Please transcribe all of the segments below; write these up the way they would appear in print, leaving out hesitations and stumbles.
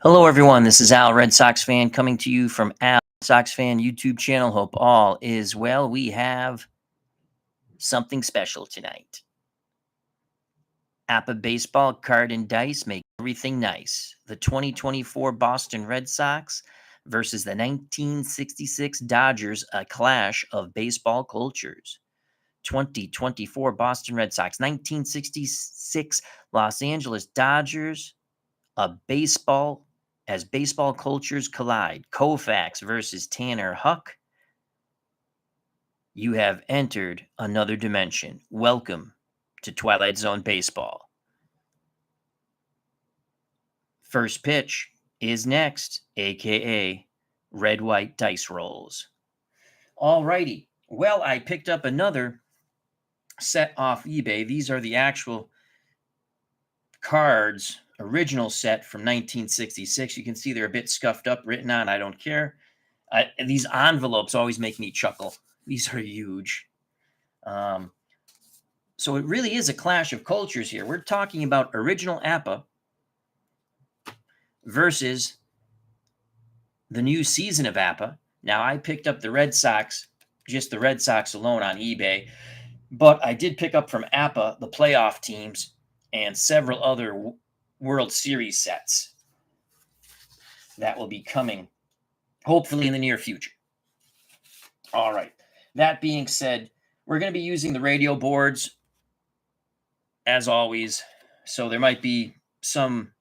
Hello, everyone. This is Al, Red Sox fan, coming to you from Al Sox Fan YouTube channel. Hope all is well. We have something special tonight. APBA baseball card and dice make everything nice. The 2024 Boston Red Sox versus the 1966 Dodgers, a clash of baseball cultures. 2024 Boston Red Sox, 1966 Los Angeles Dodgers, a baseball as baseball cultures collide. Koufax versus Tanner Huck. You have entered another dimension. Welcome to Twilight Zone Baseball. First pitch is next, aka Red White Dice Rolls. Alrighty. Well, I picked up another set off eBay. These are the actual cards, original set from 1966. You can see they're a bit scuffed up, written on I don't care. These envelopes always make me chuckle. These are huge. So it really is a clash of cultures here. We're talking about original APBA versus the new season of APBA. Now, I picked up the Red Sox, just the Red Sox alone on eBay, but I did pick up from APBA the playoff teams and several other World Series sets that will be coming hopefully in the near future. All right. That being said, we're going to be using the radio boards as always. So there might be some.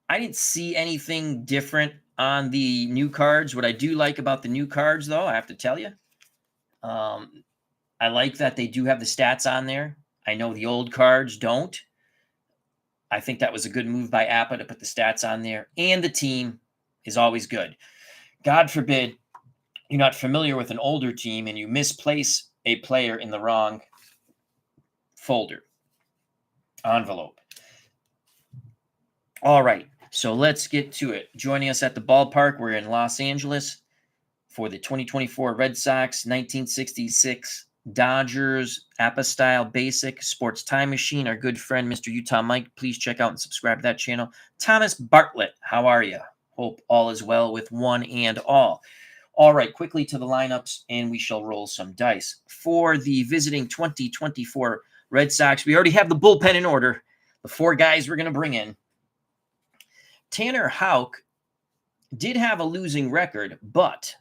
I didn't see anything different on the new cards. What I do like about the new cards, though, I have to tell you, I like that they do have the stats on there. I know the old cards don't. I think that was a good move by APBA to put the stats on there. And the team is always good. God forbid you're not familiar with an older team and you misplace a player in the wrong folder, envelope. All right, so let's get to it. Joining us at the ballpark, we're in Los Angeles for the 2024 Red Sox, 1966 Dodgers, APBA style basic sports time machine. Our good friend, Mr. Utah Mike, please check out and subscribe to that channel. Thomas Bartlett, how are you? Hope all is well with one and all. All right, quickly to the lineups, and we shall roll some dice. For the visiting 2024 Red Sox, we already have the bullpen in order. The four guys we're going to bring in. Tanner Houck did have a losing record, but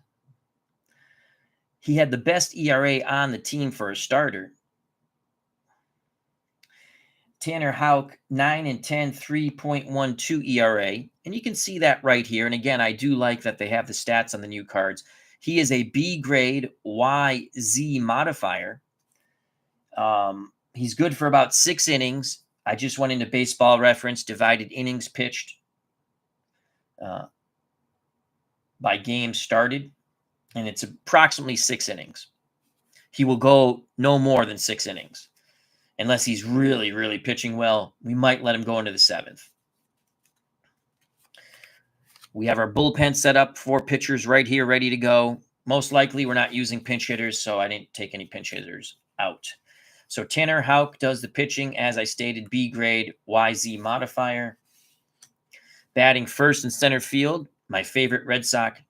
he had the best ERA on the team for a starter. Tanner Houck, 9-10, 3.12 ERA. And you can see that right here. And again, I do like that they have the stats on the new cards. He is a B grade YZ modifier. He's good for about 6 innings. I just went into Baseball Reference, divided innings pitched by games started. And it's approximately 6 innings. He will go no more than 6 innings. Unless he's really, really pitching well, we might let him go into the 7th. We have our bullpen set up, 4 pitchers right here, ready to go. Most likely, we're not using pinch hitters, so I didn't take any pinch hitters out. So Tanner Houck does the pitching, as I stated, B grade YZ modifier. Batting first and center field, my favorite Red Sox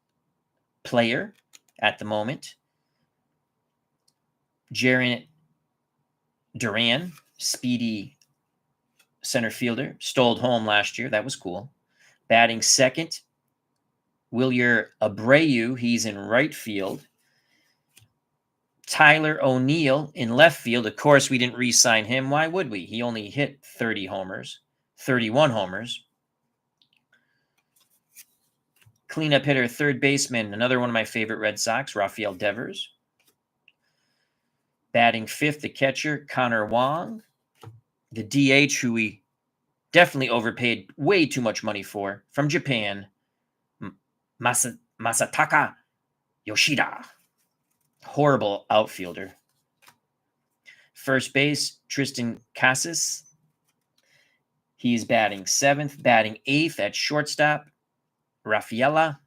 player at the moment, Jarren Duran, speedy center fielder, stole home last year. That was cool. Batting second, Wilyer Abreu. He's in right field. Tyler O'Neill in left field. Of course, we didn't re-sign him. Why would we? He only hit 31 homers. Cleanup hitter, third baseman, another one of my favorite Red Sox, Rafael Devers. Batting fifth, the catcher, Connor Wong. The DH, who we definitely overpaid way too much money for, from Japan, Masataka Yoshida. Horrible outfielder. First base, Tristan Casas. He's batting 7th. Batting 8th at shortstop, Rafaela.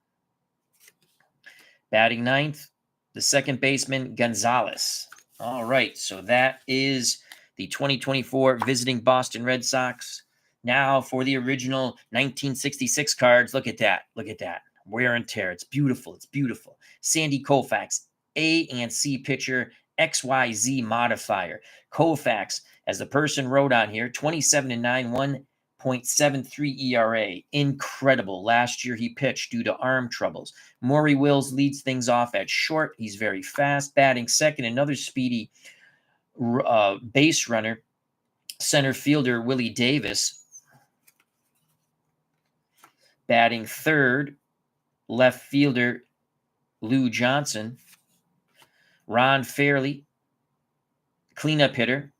Batting 9th, the second baseman, Gonzalez. All right, so that is the 2024 visiting Boston Red Sox Now for the original 1966 cards. Look at that. Look at that. Wear and tear. It's beautiful. It's beautiful. Sandy Koufax, A and C pitcher, XYZ modifier. Koufax, as the person wrote on here, 27-9, 1.73 ERA. Incredible. Last year he pitched due to arm troubles. Maury Wills leads things off at short. He's very fast. Batting second, another speedy base runner, center fielder Willie Davis. Batting third, left fielder Lou Johnson. Ron Fairley, cleanup hitter,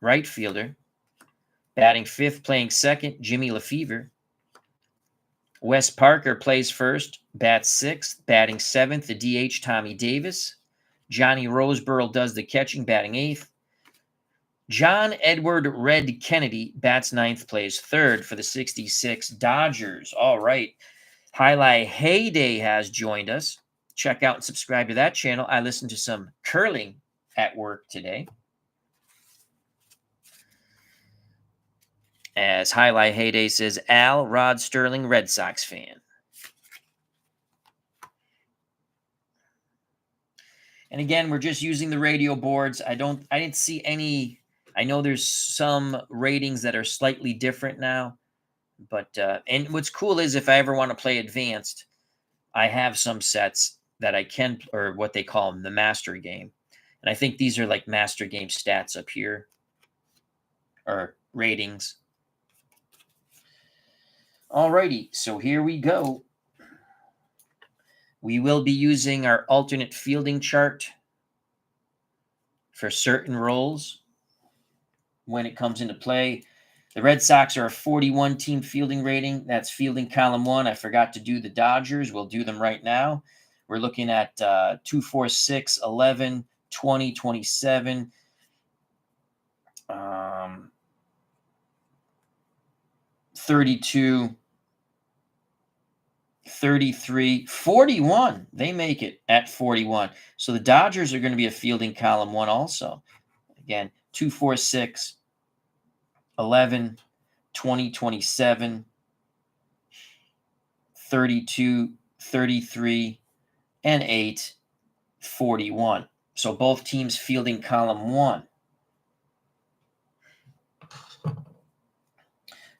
right fielder. Batting fifth, playing second, Jimmy Lefevre. Wes Parker plays first, bats sixth. Batting seventh, the DH Tommy Davis. Johnny Roseborough does the catching, batting eighth. John Edward Red Kennedy bats ninth, plays third for the 66 Dodgers. All right. Highlight Heyday has joined us. Check out and subscribe to that channel. I listened to some curling at work today. As Highlight Heyday says, Al Rod Sterling, Red Sox fan. And again, we're just using the radio boards. I didn't see any. I know there's some ratings that are slightly different now, but and what's cool is if I ever want to play advanced, I have some sets that I can, or what they call them, the master game. And I think these are like master game stats up here, or ratings. Alrighty, so here we go. We will be using our alternate fielding chart for certain roles when it comes into play. The Red Sox are a 41 team fielding rating. That's fielding column 1. I forgot to do the Dodgers. We'll do them right now. We're looking at 2, 4, 6, 11, 20, 27, 32, 33, 41. They make it at 41. So the Dodgers are going to be a fielding column 1 also. Again, 2, 4, 6, 11, 20, 27, 32, 33, and 8, 41. So both teams fielding column 1.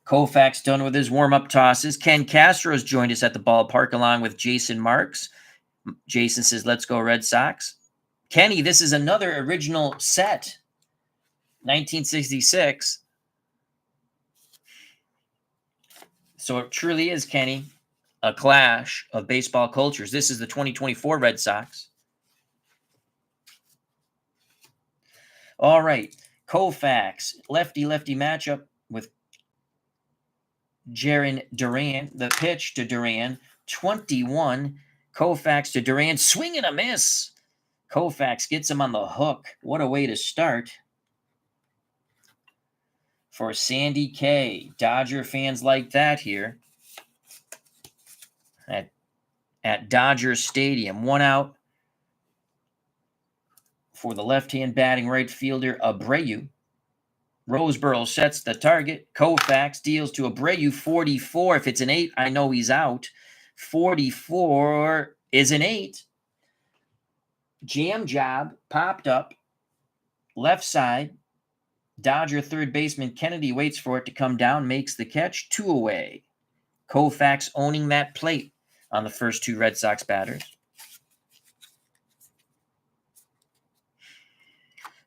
Koufax done with his warm-up tosses. Ken Castro's joined us at the ballpark along with Jason Marks. Jason says, let's go Red Sox. Kenny, this is another original set. 1966. So it truly is, Kenny, a clash of baseball cultures. This is the 2024 Red Sox. All right. Koufax, lefty-lefty matchup with Jarren Duran. The pitch to Duran, 21. Koufax to Duran, swing and a miss. Koufax gets him on the hook. What a way to start for Sandy K. Dodger fans like that here at Dodger Stadium. 1 out for the left-hand batting right fielder, Abreu. Roseborough sets the target. Koufax deals to Abreu, 44. If it's an 8, I know he's out. 44 is an 8. Jam job popped up. Left side. Dodger third baseman Kennedy waits for it to come down, makes the catch, 2 away. Koufax owning that plate on the first 2 Red Sox batters.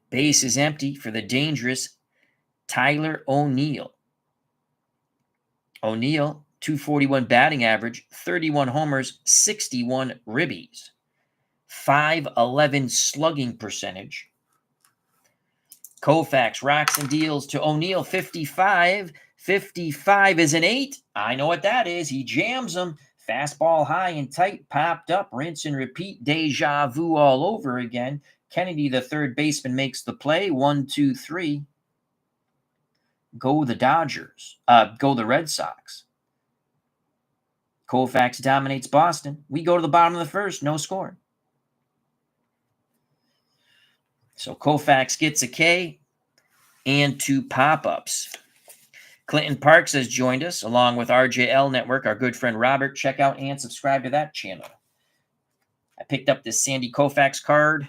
Base is empty for the dangerous Tyler O'Neill. O'Neill, 241 batting average, 31 homers, 61 ribbies, 511 slugging percentage. Koufax rocks and deals to O'Neill, 55. 55 is an 8. I know what that is. He jams him. Fastball high and tight, popped up, rinse and repeat, deja vu all over again. Kennedy, the third baseman, makes the play. 1, 2, 3. Go the Dodgers. Go the Red Sox. Koufax dominates Boston. We go to the bottom of the first. No score. So Koufax gets a K and 2 pop-ups. Clinton Parks has joined us along with RJL Network, our good friend Robert. Check out and subscribe to that channel. I picked up this Sandy Koufax card.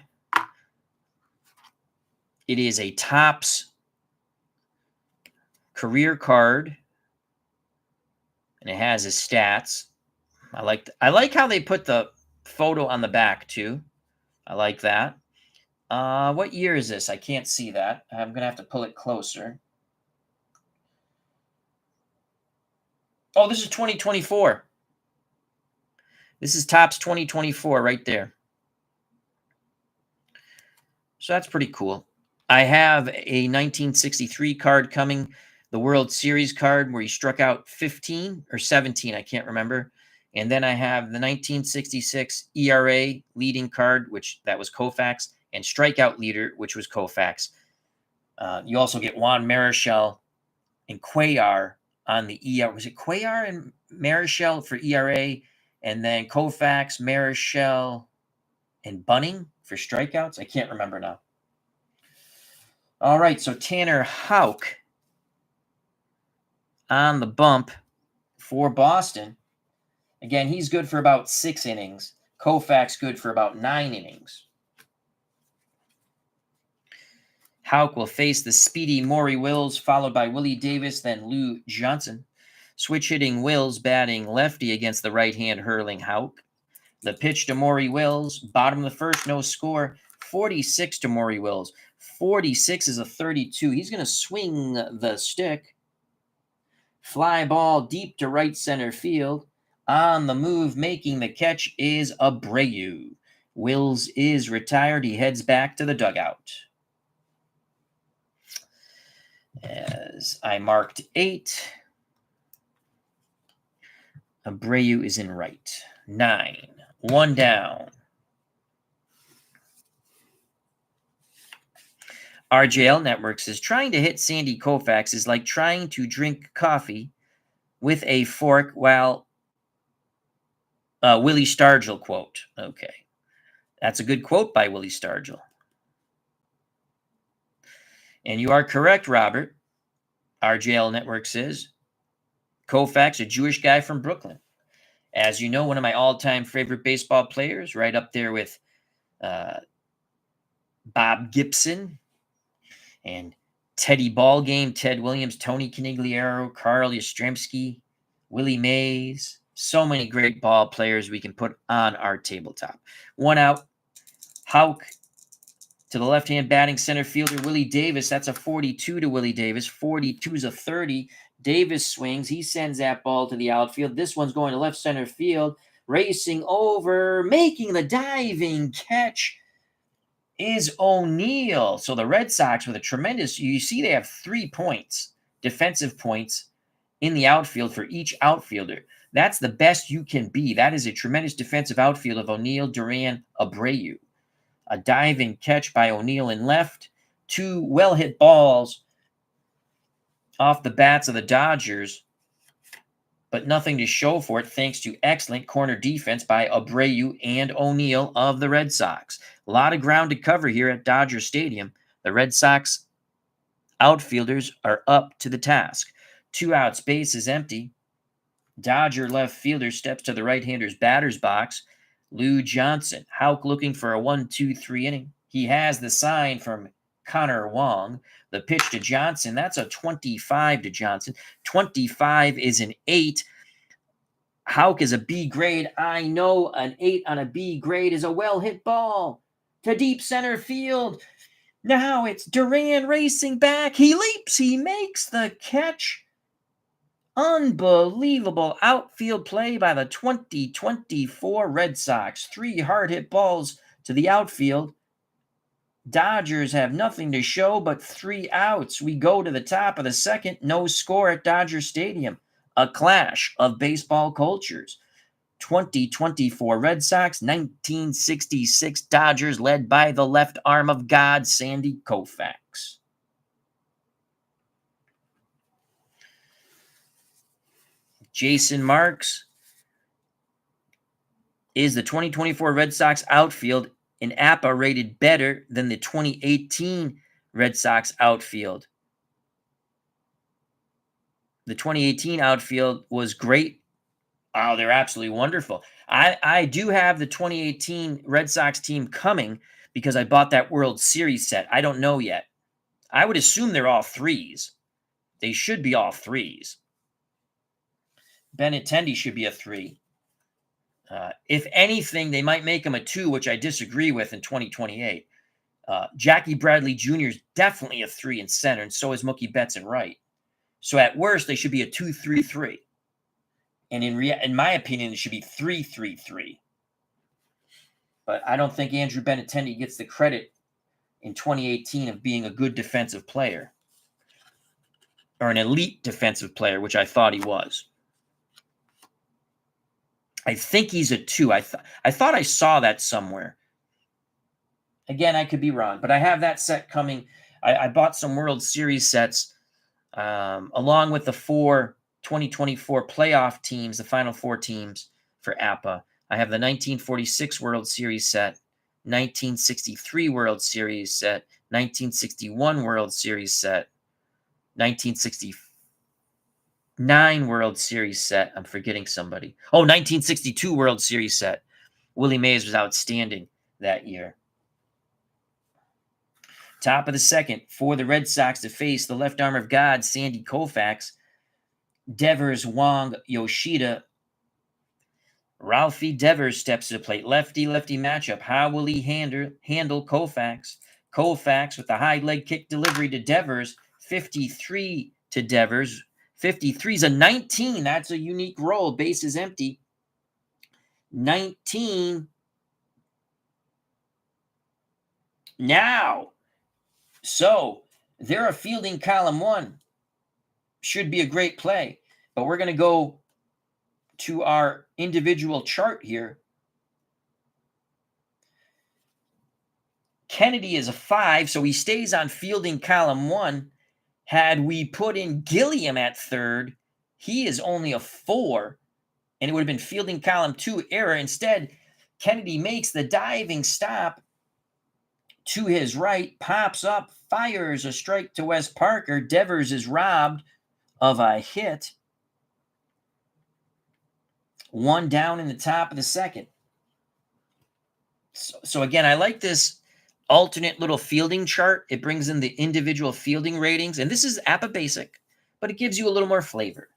It is a Topps career card, and it has his stats. I like how they put the photo on the back too. I like that. What year is this? I can't see that. I'm gonna have to pull it closer. Oh, this is 2024. This is Topps 2024 right there. So that's pretty cool. I have a 1963 card coming, the World Series card where he struck out 15 or 17, I can't remember. And then I have the 1966 ERA leading card, which that was Koufax, and strikeout leader, which was Koufax. You also get Juan Marichal and Cuellar on the ERA. Was it Cuellar and Marichal for ERA? And then Koufax, Marichal, and Bunning for strikeouts? I can't remember now. All right, so Tanner Houck on the bump for Boston. Again, he's good for about 6 innings. Koufax good for about 9 innings. Houck will face the speedy Maury Wills, followed by Willie Davis, then Lou Johnson. Switch-hitting Wills batting lefty against the right-hand hurling Houck. The pitch to Maury Wills, bottom of the first, no score. 46 to Maury Wills. 46 is a 32. He's going to swing the stick. Fly ball deep to right center field. On the move, making the catch is Abreu. Wills is retired. He heads back to the dugout. As I marked 8, Abreu is in right. 9, 1 down. RJL Networks is trying to hit Sandy Koufax is like trying to drink coffee with a fork while Willie Stargell quote. Okay. That's a good quote by Willie Stargell. And you are correct, Robert. RJL Network says Koufax, a Jewish guy from Brooklyn. As you know, one of my all-time favorite baseball players, right up there with Bob Gibson and Teddy Ballgame, Ted Williams, Tony Conigliaro, Carl Yastrzemski, Willie Mays. So many great ball players we can put on our tabletop. 1 out. Houck to the left-hand batting center fielder, Willie Davis. That's a 42 to Willie Davis. 42 is a 30. Davis swings. He sends that ball to the outfield. This one's going to left center field. Racing over, making the diving catch is O'Neill. So the Red Sox with a tremendous, you see they have 3 points, defensive points in the outfield for each outfielder. That's the best you can be. That is a tremendous defensive outfield of O'Neill, Duran, Abreu. A diving catch by O'Neill in left. 2 well-hit balls off the bats of the Dodgers, but nothing to show for it thanks to excellent corner defense by Abreu and O'Neill of the Red Sox. A lot of ground to cover here at Dodger Stadium. The Red Sox outfielders are up to the task. 2 outs, base is empty. Dodger left fielder steps to the right-hander's batter's box. Lou Johnson. Houck looking for a 1-2-3 inning. He has the sign from Connor Wong. The pitch to Johnson. That's a 25 to Johnson. 25 is an 8. Houck is a B grade. I know an 8 on a B grade is a well-hit ball to deep center field. Now it's Duran racing back. He leaps. He makes the catch. Unbelievable outfield play by the 2024 Red Sox. 3 hard-hit balls to the outfield. Dodgers have nothing to show but 3 outs. We go to the top of the second. No score at Dodger Stadium. A clash of baseball cultures. 2024 Red Sox, 1966 Dodgers led by the left arm of God, Sandy Koufax. Jason Marks. Is the 2024 Red Sox outfield in APBA rated better than the 2018 Red Sox outfield? The 2018 outfield was great. Oh, they're absolutely wonderful. I do have the 2018 Red Sox team coming because I bought that World Series set. I don't know yet. I would assume they're all threes. They should be all threes. Benintendi should be a 3. If anything, they might make him a 2, which I disagree with in 2028. Jackie Bradley Jr. is definitely a 3 in center, and so is Mookie Betts in right. So at worst, they should be a 2-3-3. And in my opinion, it should be 3-3-3. But I don't think Andrew Benintendi gets the credit in 2018 of being a good defensive player or an elite defensive player, which I thought he was. I think he's a 2. I thought I saw that somewhere. Again, I could be wrong, but I have that set coming. I bought some World Series sets along with the 4 2024 playoff teams, the final 4 teams for APBA. I have the 1946 World Series set, 1963 World Series set, 1961 World Series set, 1969 World Series set. I'm forgetting somebody. Oh, 1962 World Series set. Willie Mays was outstanding that year. Top of the second for the Red Sox to face the left arm of God, Sandy Koufax. Devers, Wong, Yoshida. Ralphie Devers steps to the plate. Lefty-lefty matchup. How will he handle Koufax? Koufax with the high leg kick delivery to Devers. 53 to Devers. 53 is a 19. That's a unique roll. Base is empty. 19. Now. So, they're a fielding column 1. Should be a great play. But we're going to go to our individual chart here. Kennedy is a 5, so he stays on fielding column 1. Had we put in Gilliam at third, he is only a 4, and it would have been fielding column 2 error. Instead, Kennedy makes the diving stop to his right, pops up, fires a strike to Wes Parker. Devers is robbed of a hit. 1 down in the top of the second. So again, I like this alternate little fielding chart. It brings in the individual fielding ratings, and this is APBA basic, but it gives you a little more flavor.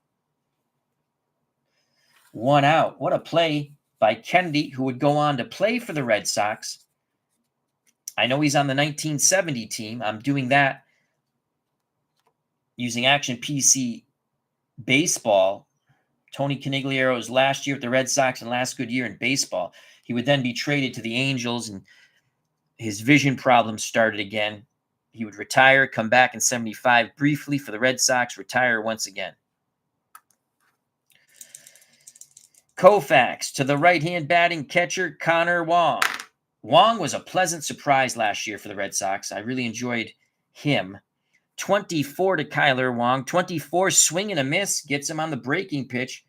1 out. What a play by Kennedy, who would go on to play for the Red Sox. I know he's on the 1970 team. I'm doing that using Action PC Baseball. Tony Canigliero's last year with the Red Sox and last good year in baseball. He would then be traded to the Angels, and his vision problems started again. He would retire, come back in 75 briefly for the Red Sox, retire once again. Koufax to the right-hand batting catcher, Connor Wong. Wong was a pleasant surprise last year for the Red Sox. I really enjoyed him. 24 to Kyler Wong. 24, swing and a miss. Gets him on the breaking pitch.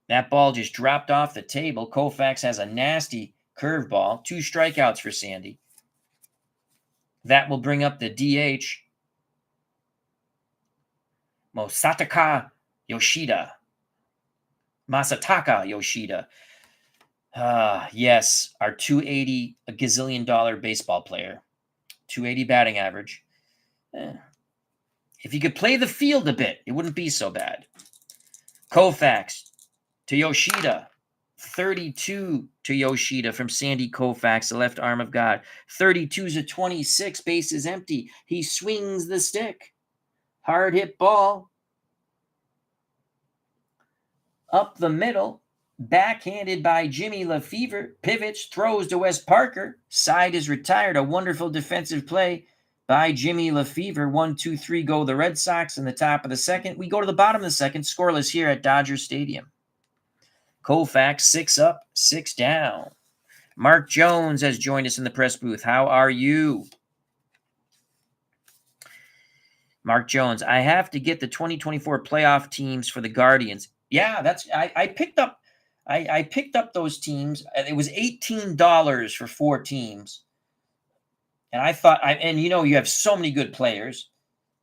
That ball just dropped off the table. Koufax has a nasty curveball. 2 strikeouts for Sandy. That will bring up the DH. Masataka Yoshida. Yes, our 280, a gazillion dollar baseball player. 280 batting average. If he could play the field a bit, it wouldn't be so bad. Koufax to Yoshida. 32 to Yoshida from Sandy Koufax, the left arm of God. 32 is a 26. Base is empty. He swings the stick. Hard hit ball. Up the middle. Backhanded by Jimmy Lefevre. Pivots, throws to Wes Parker. Side is retired. A wonderful defensive play by Jimmy Lefevre. 1-2-3 go the Red Sox in the top of the second. We go to the bottom of the second. Scoreless here at Dodger Stadium. Koufax 6 up, 6 down. Mark Jones has joined us in the press booth. How are you? Mark Jones, I have to get the 2024 playoff teams for the Guardians. Yeah, that's I picked up those teams. It was $18 for 4 teams. And I thought, and you know, you have so many good players.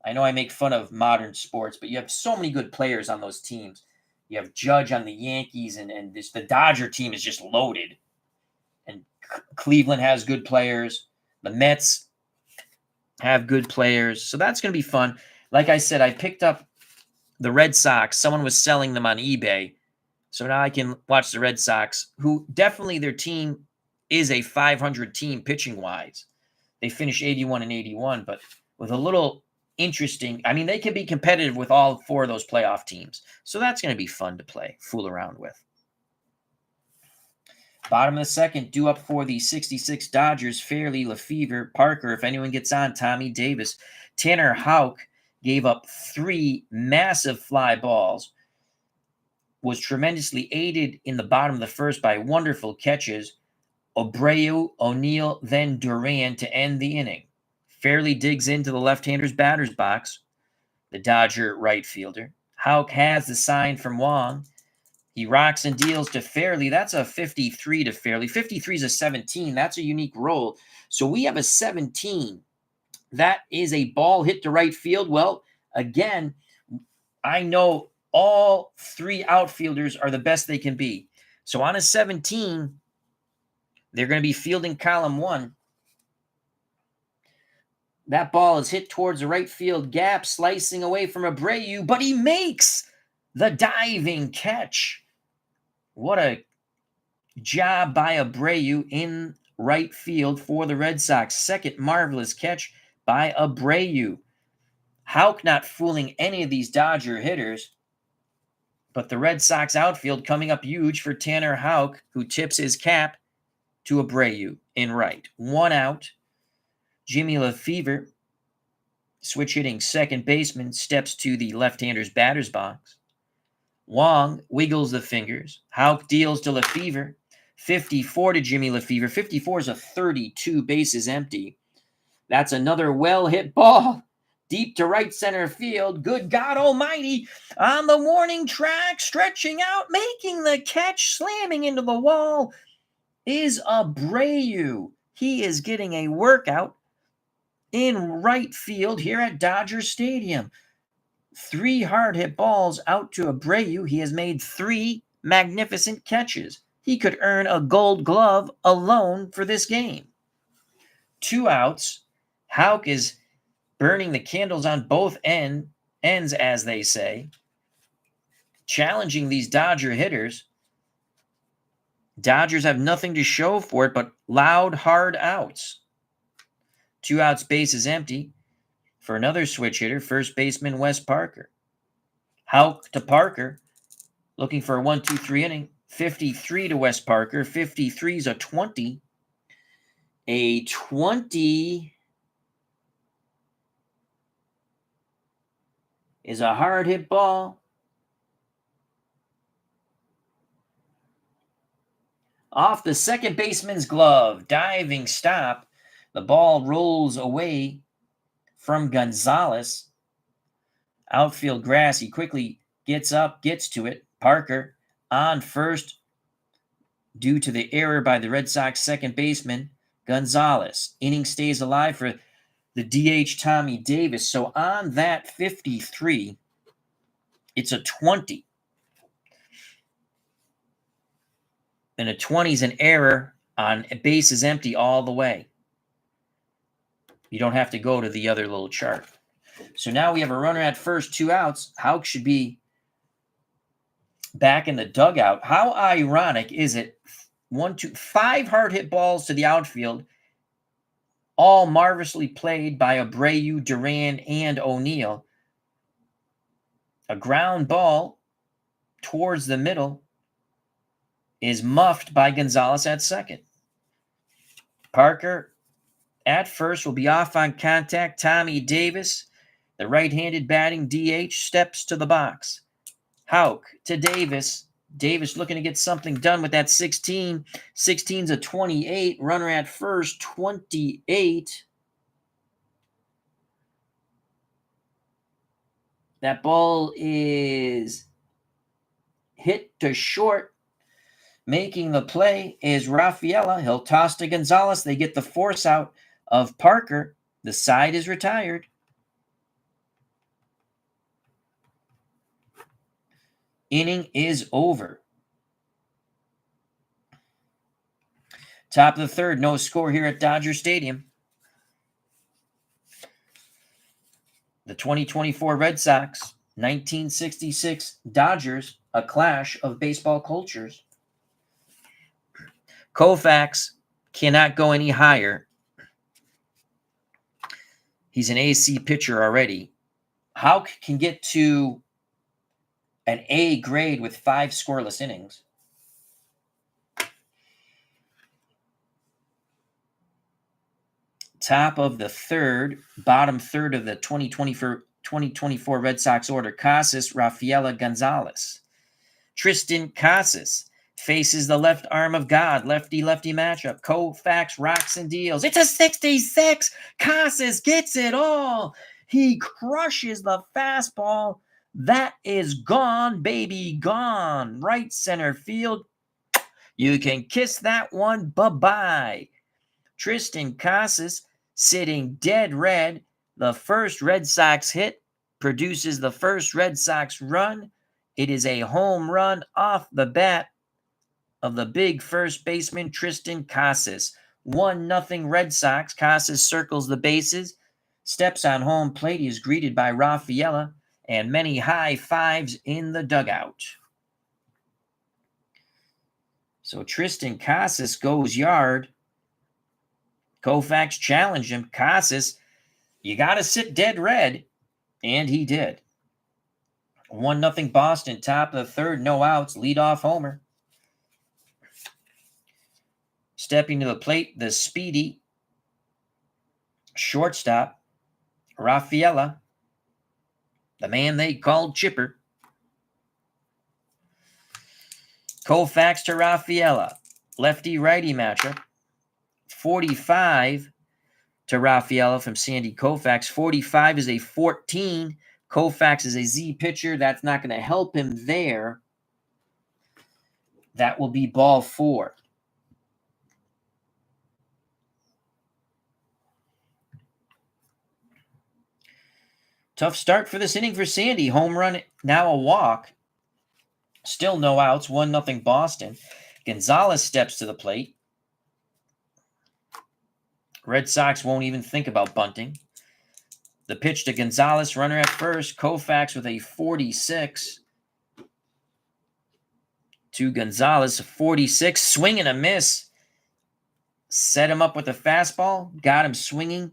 I know I make fun of modern sports, but you have so many good players on those teams. You have Judge on the Yankees, and the Dodger team is just loaded. And Cleveland has good players. The Mets have good players. So that's going to be fun. Like I said, I picked up the Red Sox. Someone was selling them on eBay. So now I can watch the Red Sox, who definitely their team is a 500 team pitching wise. They finished 81 and 81, but with a little interesting, I mean, they can be competitive with all four of those playoff teams. So that's going to be fun to play, fool around with. Bottom of the second, due up for the 66 Dodgers, Fairley, Lefevre, Parker. If anyone gets on, Tommy Davis. Tanner Houck gave up 3 massive fly balls, was tremendously aided in the bottom of the first by wonderful catches. Abreu, O'Neill, then Duran to end the inning. Fairley digs into the left-hander's batter's box, the Dodger right fielder. Houck has the sign from Wong. He rocks and deals to Fairley. That's a 53 to Fairley. 53 is a 17. That's a unique roll. So we have a 17. That is a ball hit to right field. Well, again, I know all 3 outfielders are the best they can be. So on a 17, they're going to be fielding column 1. That ball is hit towards the right field gap, slicing away from Abreu, but he makes the diving catch. What a job by Abreu in right field for the Red Sox. Second marvelous catch by Abreu. Houck not fooling any of these Dodger hitters, but the Red Sox outfield coming up huge for Tanner Houck, who tips his cap to Abreu in right. 1 out. Jimmy Lefevre, switch hitting second baseman, steps to the left-hander's batter's box. Wong wiggles the fingers. Houck deals to Lefevre. 54 to Jimmy Lefevre. 54 is a 32, bases empty. That's another well-hit ball. Deep to right center field. Good God almighty. On the warning track, stretching out, making the catch, slamming into the wall is Abreu. He is getting a workout in right field here at Dodger Stadium. 3 hard hit balls out to Abreu. He has made 3 magnificent catches. He could earn a Gold Glove alone for this game. 2 outs. Houck is burning the candles on both ends, as they say, challenging these Dodger hitters. Dodgers have nothing to show for it but loud, hard outs. 2 outs, bases empty for another switch hitter, first baseman Wes Parker. Houck to Parker, looking for a 1-2-3 inning. 53 to Wes Parker. 53 is a 20. A 20 is a hard hit ball. Off the second baseman's glove. Diving stop. The ball rolls away from Gonzalez. Outfield grass. He quickly gets up, gets to it. Parker on first due to the error by the Red Sox second baseman, Gonzalez. Inning stays alive for the DH Tommy Davis. So on that 53, it's a 20. And a 20 is an error on bases empty all the way. You don't have to go to the other little chart. So now we have a runner at first, 2 outs. Houck should be back in the dugout. How ironic is it? 5 hard hit balls to the outfield, all marvelously played by Abreu, Duran, and O'Neill. A ground ball towards the middle is muffed by Gonzalez at second. Parker at first will be off on contact. Tommy Davis, the right-handed batting DH, steps to the box. Houck to Davis. Davis looking to get something done with that 16. 16's a 28. Runner at first, 28. That ball is hit to short. Making the play is Rafaela. He'll toss to Gonzalez. They get the force out of Parker. The side is retired. Inning is over. Top of the third, no score here at Dodger Stadium. The 2024 Red Sox, 1966 Dodgers, a clash of baseball cultures. Koufax cannot go any higher. He's an AC pitcher already. Houck can get to an A grade with 5 scoreless innings. Top of the third, bottom third of the 2024 Red Sox order, Casas, Rafaela, Gonzalez. Tristan Casas faces the left arm of God, lefty-lefty matchup. Koufax rocks and deals. It's a 66. Casas gets it all. He crushes the fastball. That is gone, baby, gone. Right center field. You can kiss that one bye-bye. Tristan Casas sitting dead red. The first Red Sox hit produces the first Red Sox run. It is a home run off the bat of the big first baseman, Tristan Casas. 1-0 Red Sox. Casas circles the bases, steps on home plate. He is greeted by Rafaela and many high fives in the dugout. So Tristan Casas goes yard. Koufax challenged him. Casas, you got to sit dead red. And he did. 1-0 Boston, top of the third, no outs, leadoff homer. Stepping to the plate, the speedy shortstop, Rafaela, the man they called Chipper. Koufax to Rafaela, lefty-righty matchup. 45 to Rafaela from Sandy Koufax. 45 is a 14. Koufax is a Z pitcher. That's not going to help him there. That will be ball 4. Tough start for this inning for Sandy. Home run, now a walk. Still no outs. 1-0 Boston. Gonzalez steps to the plate. Red Sox won't even think about bunting. The pitch to Gonzalez, runner at first. Koufax with a 46. To Gonzalez, 46. Swing and a miss. Set him up with a fastball. Got him swinging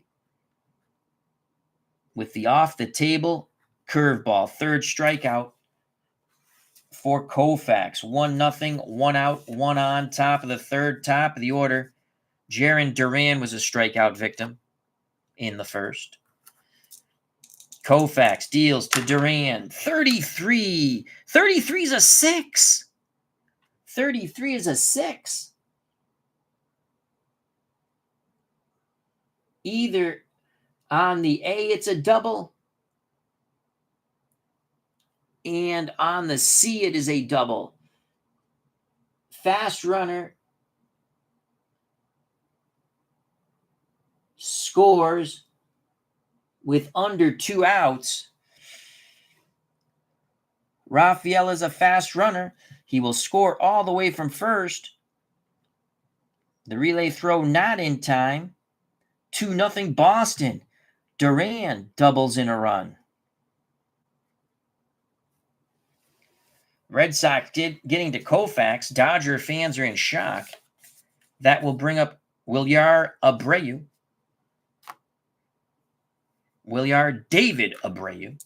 with the off-the-table curveball. Third strikeout for Koufax. 1-0, 1 out, 1 on. Top of the third, top of the order. Jarren Duran was a strikeout victim in the first. Koufax deals to Duran. 33. 33 is a 6. 33 is a 6. Either on the A, it's a double. And on the C, it is a double. Fast runner scores with under 2 outs. Rafael is a fast runner. He will score all the way from first. The relay throw not in time. 2-0 Boston. Duran doubles in a run. Red Sox getting to Koufax. Dodger fans are in shock. That will bring up Williar Abreu. Williar David Abreu.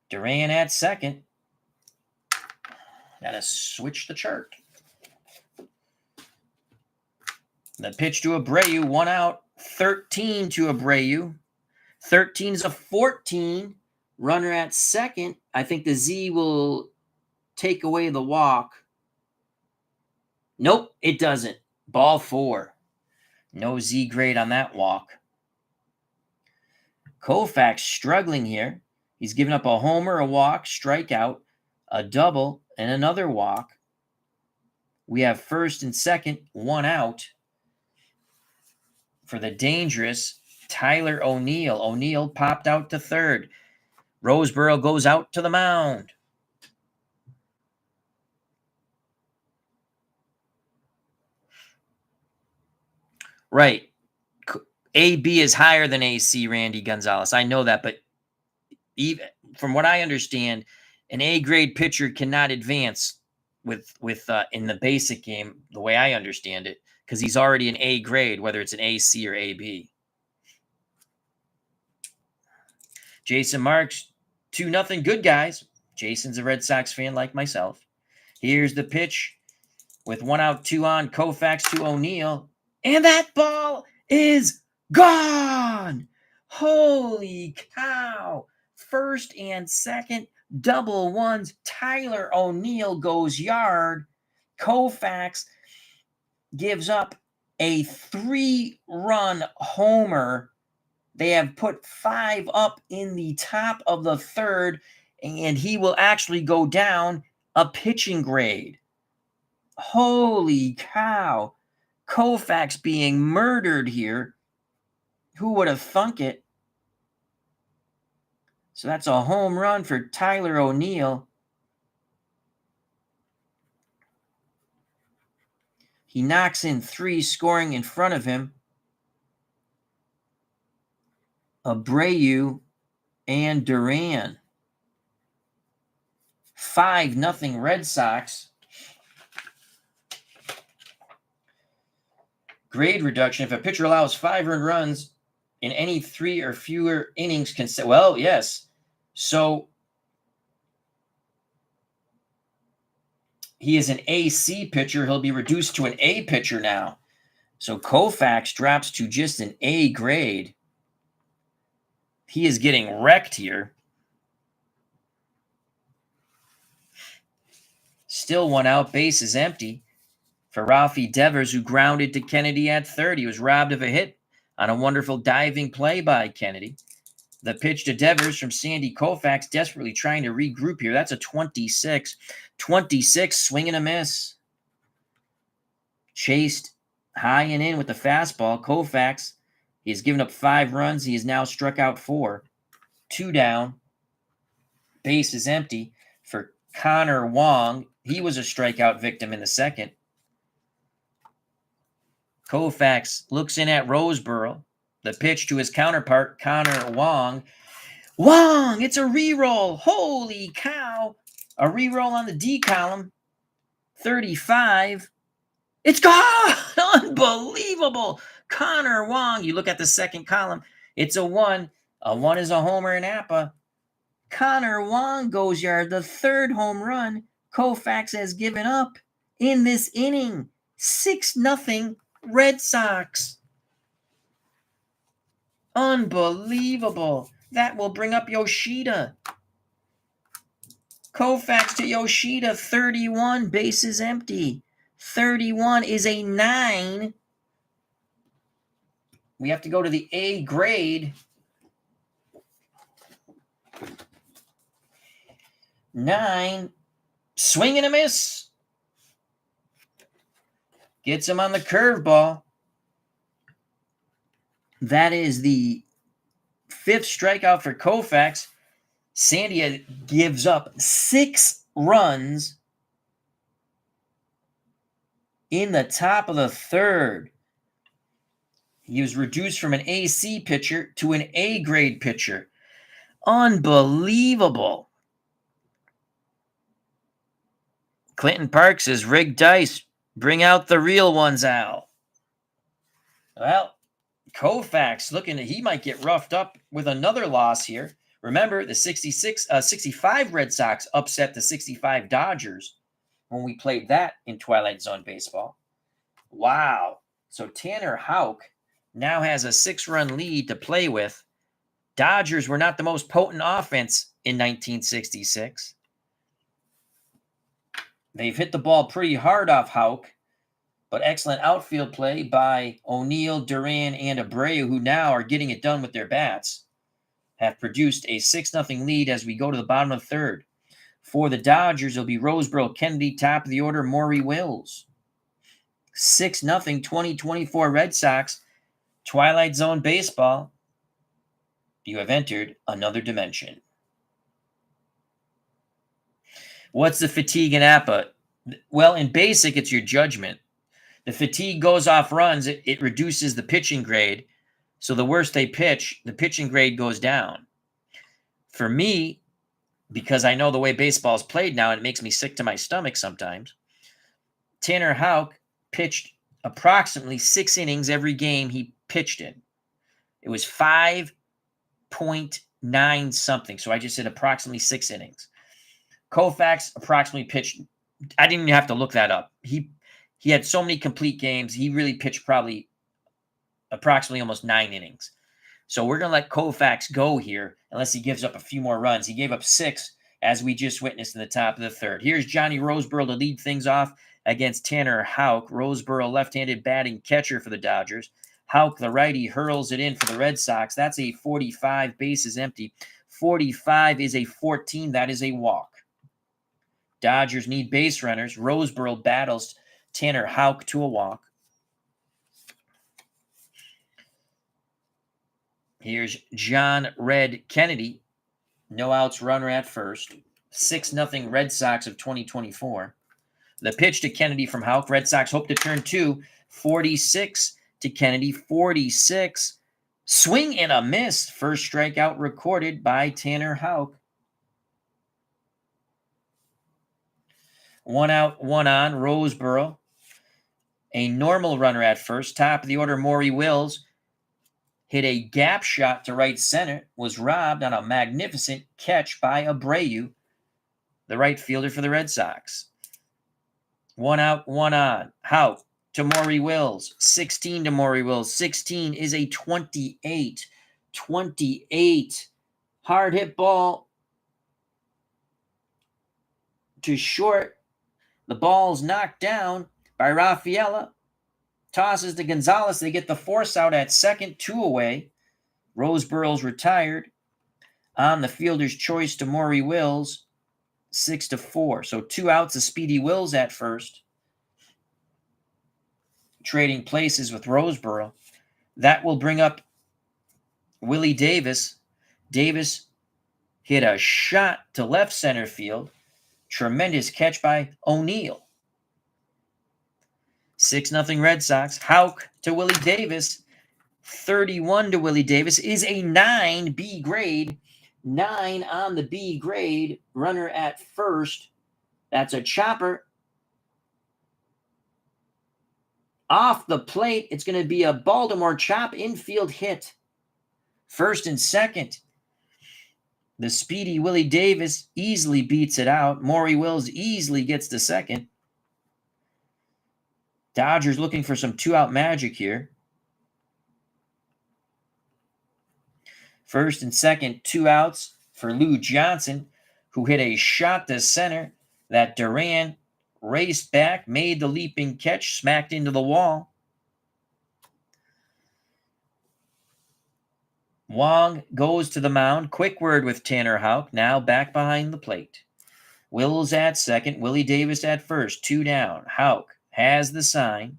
Duran at second. Gotta switch the chart. The pitch to Abreu, 1 out. 13 to Abreu. 13 is a 14. Runner at second. I think the Z will take away the walk. Nope, it doesn't. Ball 4. No Z grade on that walk. Koufax struggling here. He's given up a homer, a walk, strikeout, a double, and another walk. We have first and second, 1 out for the dangerous Tyler O'Neill. O'Neill popped out to third. Roseboro goes out to the mound. Right. AB is higher than AC, Randy Gonzalez. I know that, but even from what I understand, an A grade pitcher cannot advance with in the basic game the way I understand it, because he's already an A grade, whether it's an AC or AB. Jason Marks, 2-0 good guys. Jason's a Red Sox fan like myself. Here's the pitch with 1 out, 2 on, Koufax to O'Neill, and that ball is gone. Holy cow. First and second, double ones. Tyler O'Neill goes yard. Koufax gives up a 3-run homer. They have put 5 up in the top of the third, and he will actually go down a pitching grade. Holy cow. Koufax being murdered here. Who would have thunk it? So that's a home run for Tyler O'Neill. He knocks in 3, scoring in front of him Abreu and Duran. 5-0 Red Sox. Grade reduction. If a pitcher allows 5 earned runs in any 3 or fewer innings, well, yes. So he is an AC pitcher. He'll be reduced to an A pitcher now. So Koufax drops to just an A grade. He is getting wrecked here. Still 1 out, base is empty for Ralphie Devers, who grounded to Kennedy at third. He was robbed of a hit on a wonderful diving play by Kennedy. The pitch to Devers from Sandy Koufax, desperately trying to regroup here. That's a 26. 26, swing and a miss. Chased high and in with the fastball. Koufax, he has given up 5 runs. He has now struck out 4. 2 down. Base is empty for Connor Wong. He was a strikeout victim in the second. Koufax looks in at Roseboro. The pitch to his counterpart, Connor Wong. Wong, it's a reroll. Holy cow. A reroll on the D column. 35. It's gone. Unbelievable. Connor Wong. You look at the second column. It's a 1. A 1 is a homer in APBA. Connor Wong goes yard. The 3rd home run Koufax has given up in this inning. 6-0 Red Sox. Unbelievable. That will bring up Yoshida. Koufax to Yoshida, 31, bases empty. 31 is a 9. We have to go to the A grade. 9, swing and a miss. Gets him on the curveball. That is the 5th strikeout for Koufax. Sandia gives up 6 runs in the top of the 3rd. He was reduced from an AC pitcher to an A grade pitcher. Unbelievable. Clinton Parks says, "Rig dice. Bring out the real ones, Al." Well, Koufax looking at, he might get roughed up with another loss here. Remember, the 65 Red Sox upset the 65 Dodgers when we played that in Twilight Zone Baseball. Wow. So Tanner Houck now has a 6-run lead to play with. Dodgers were not the most potent offense in 1966. They've hit the ball pretty hard off Houck, but excellent outfield play by O'Neill, Duran, and Abreu, who now are getting it done with their bats, have produced a 6-0 lead as we go to the bottom of the 3rd. For the Dodgers, it'll be Roseboro, Kennedy, top of the order, Maury Wills. 6-0 2024 Red Sox. Twilight Zone Baseball. You have entered another dimension. What's the fatigue in APBA? Well, in basic, it's your judgment. The fatigue goes off runs. It reduces the pitching grade. So the worse they pitch, the pitching grade goes down. For me, because I know the way baseball is played now, it makes me sick to my stomach sometimes. Tanner Houck pitched approximately 6 innings every game he pitched in. It was 5.9 something. So I just said approximately 6 innings. Koufax approximately pitched. I didn't even have to look that up. He had so many complete games. He really pitched probably approximately almost 9 innings. So we're going to let Koufax go here unless he gives up a few more runs. He gave up 6, as we just witnessed in the top of the third. Here's Johnny Roseboro to lead things off against Tanner Houck. Roseboro, left-handed batting catcher for the Dodgers. Houck, the righty, hurls it in for the Red Sox. That's a 45, bases empty. 45 is a 14. That is a walk. Dodgers need base runners. Roseboro battles Tanner Houck to a walk. Here's John Red Kennedy. No outs, runner at first. 6-0 Red Sox of 2024. The pitch to Kennedy from Houck. Red Sox hope to turn 2. 46 to Kennedy. 46. Swing and a miss. First strikeout recorded by Tanner Houck. 1 out, 1 on. Roseboro. A normal runner at first. Top of the order, Maury Wills hit a gap shot to right center, was robbed on a magnificent catch by Abreu, the right fielder for the Red Sox. 1 out, 1 on. Houck to Maury Wills. 16 to Maury Wills. 16 is a 28. 28. Hard hit ball to short. The ball's knocked down by Rafaela. Tosses to Gonzalez. They get the force out at second, 2 away. Roseboro's retired. On the fielder's choice to Maury Wills, 6-4. So 2 outs of Speedy Wills at first. Trading places with Roseboro. That will bring up Willie Davis. Davis hit a shot to left center field. Tremendous catch by O'Neill. 6-0 Red Sox. Houck to Willie Davis. 31 to Willie Davis is a 9 B grade. 9 on the B grade. Runner at first. That's a chopper. Off the plate, it's going to be a Baltimore chop infield hit. First and second. The speedy Willie Davis easily beats it out. Maury Wills easily gets the second. Dodgers looking for some 2-out magic here. First and second, 2 outs for Lou Johnson, who hit a shot to center that Duran raced back, made the leaping catch, smacked into the wall. Wong goes to the mound. Quick word with Tanner Houck, now back behind the plate. Wills at second, Willie Davis at first, 2 down. Houck has the sign.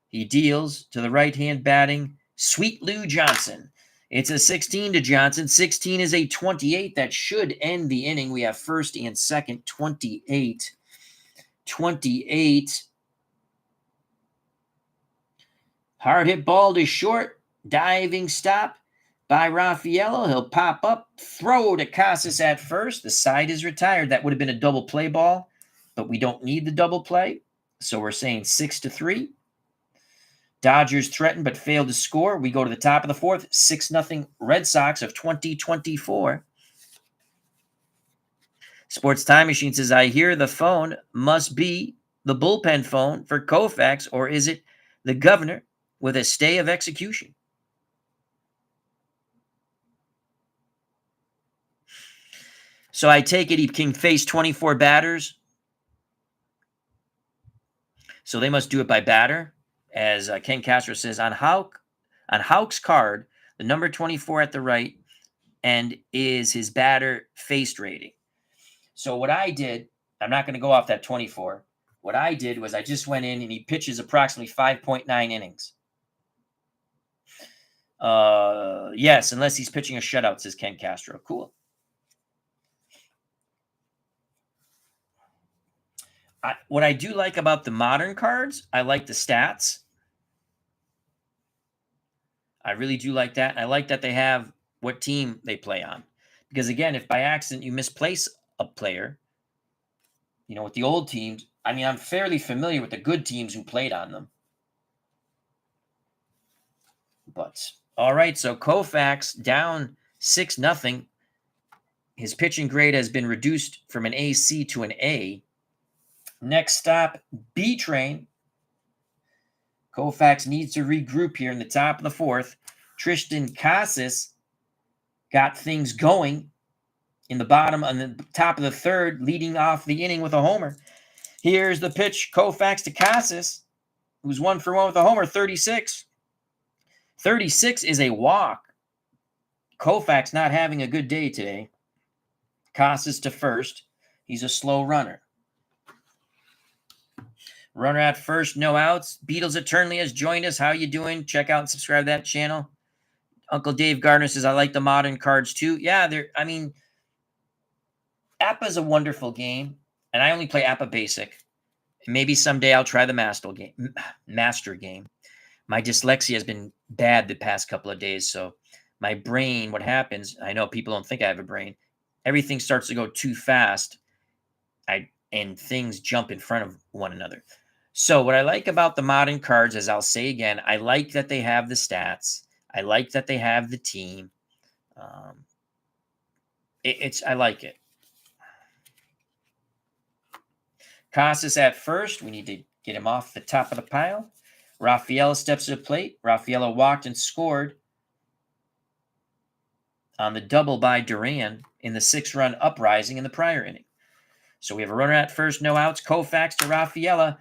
He deals to the right-hand batting, Sweet Lou Johnson. It's a 16 to Johnson. 16 is a 28. That should end the inning. We have first and second, 28. 28. Hard hit ball to short. Diving stop by Rafaela. He'll pop up. Throw to Casas at first. The side is retired. That would have been a double play ball, but we don't need the double play. So we're saying 6-3. Dodgers threaten but fail to score. We go to the top of the fourth. 6-0 Red Sox of 2024. Sports Time Machine says, I hear the phone must be the bullpen phone for Koufax, or is it the governor with a stay of execution? So I take it he can face 24 batters. So they must do it by batter. As Ken Castro says, on Houck's card, the number 24 at the right and is his batter faced rating. So what I did, I'm not going to go off that 24. What I did was I just went in and he pitches approximately 5.9 innings. Yes, unless he's pitching a shutout, says Ken Castro. Cool. What I do like about the modern cards, I like the stats. I really do like that. And I like that they have what team they play on. Because again, if by accident you misplace a player, with the old teams, I mean, I'm fairly familiar with the good teams who played on them. But all right, so Koufax down 6-0. His pitching grade has been reduced from an AC to an A. Next stop, B train. Koufax needs to regroup here in the top of the fourth. Tristan Casas got things going in the bottom on the top of the third, leading off the inning with a homer. Here's the pitch, Koufax to Casas, who's 1 for 1 with a homer, 36. 36 is a walk. Koufax not having a good day today. Casas to first. He's a slow runner. Runner at first, no outs. Beatles Eternally has joined us. How you doing? Check out and subscribe to that channel. Uncle Dave Gardner says, I like the modern cards too. Yeah, APBA is a wonderful game, and I only play APBA Basic. Maybe someday I'll try the Master game. My dyslexia has been bad the past couple of days, so my brain, what happens, I know people don't think I have a brain. Everything starts to go too fast, and things jump in front of one another. So what I like about the modern cards, as I'll say again, I like that they have the stats. I like that they have the team. I like it. Casas at first. We need to get him off the top of the pile. Rafaela steps to the plate. Rafaela walked and scored on the double by Duran in the 6-run uprising in the prior inning. So we have a runner at first, no outs. Koufax to Rafaela.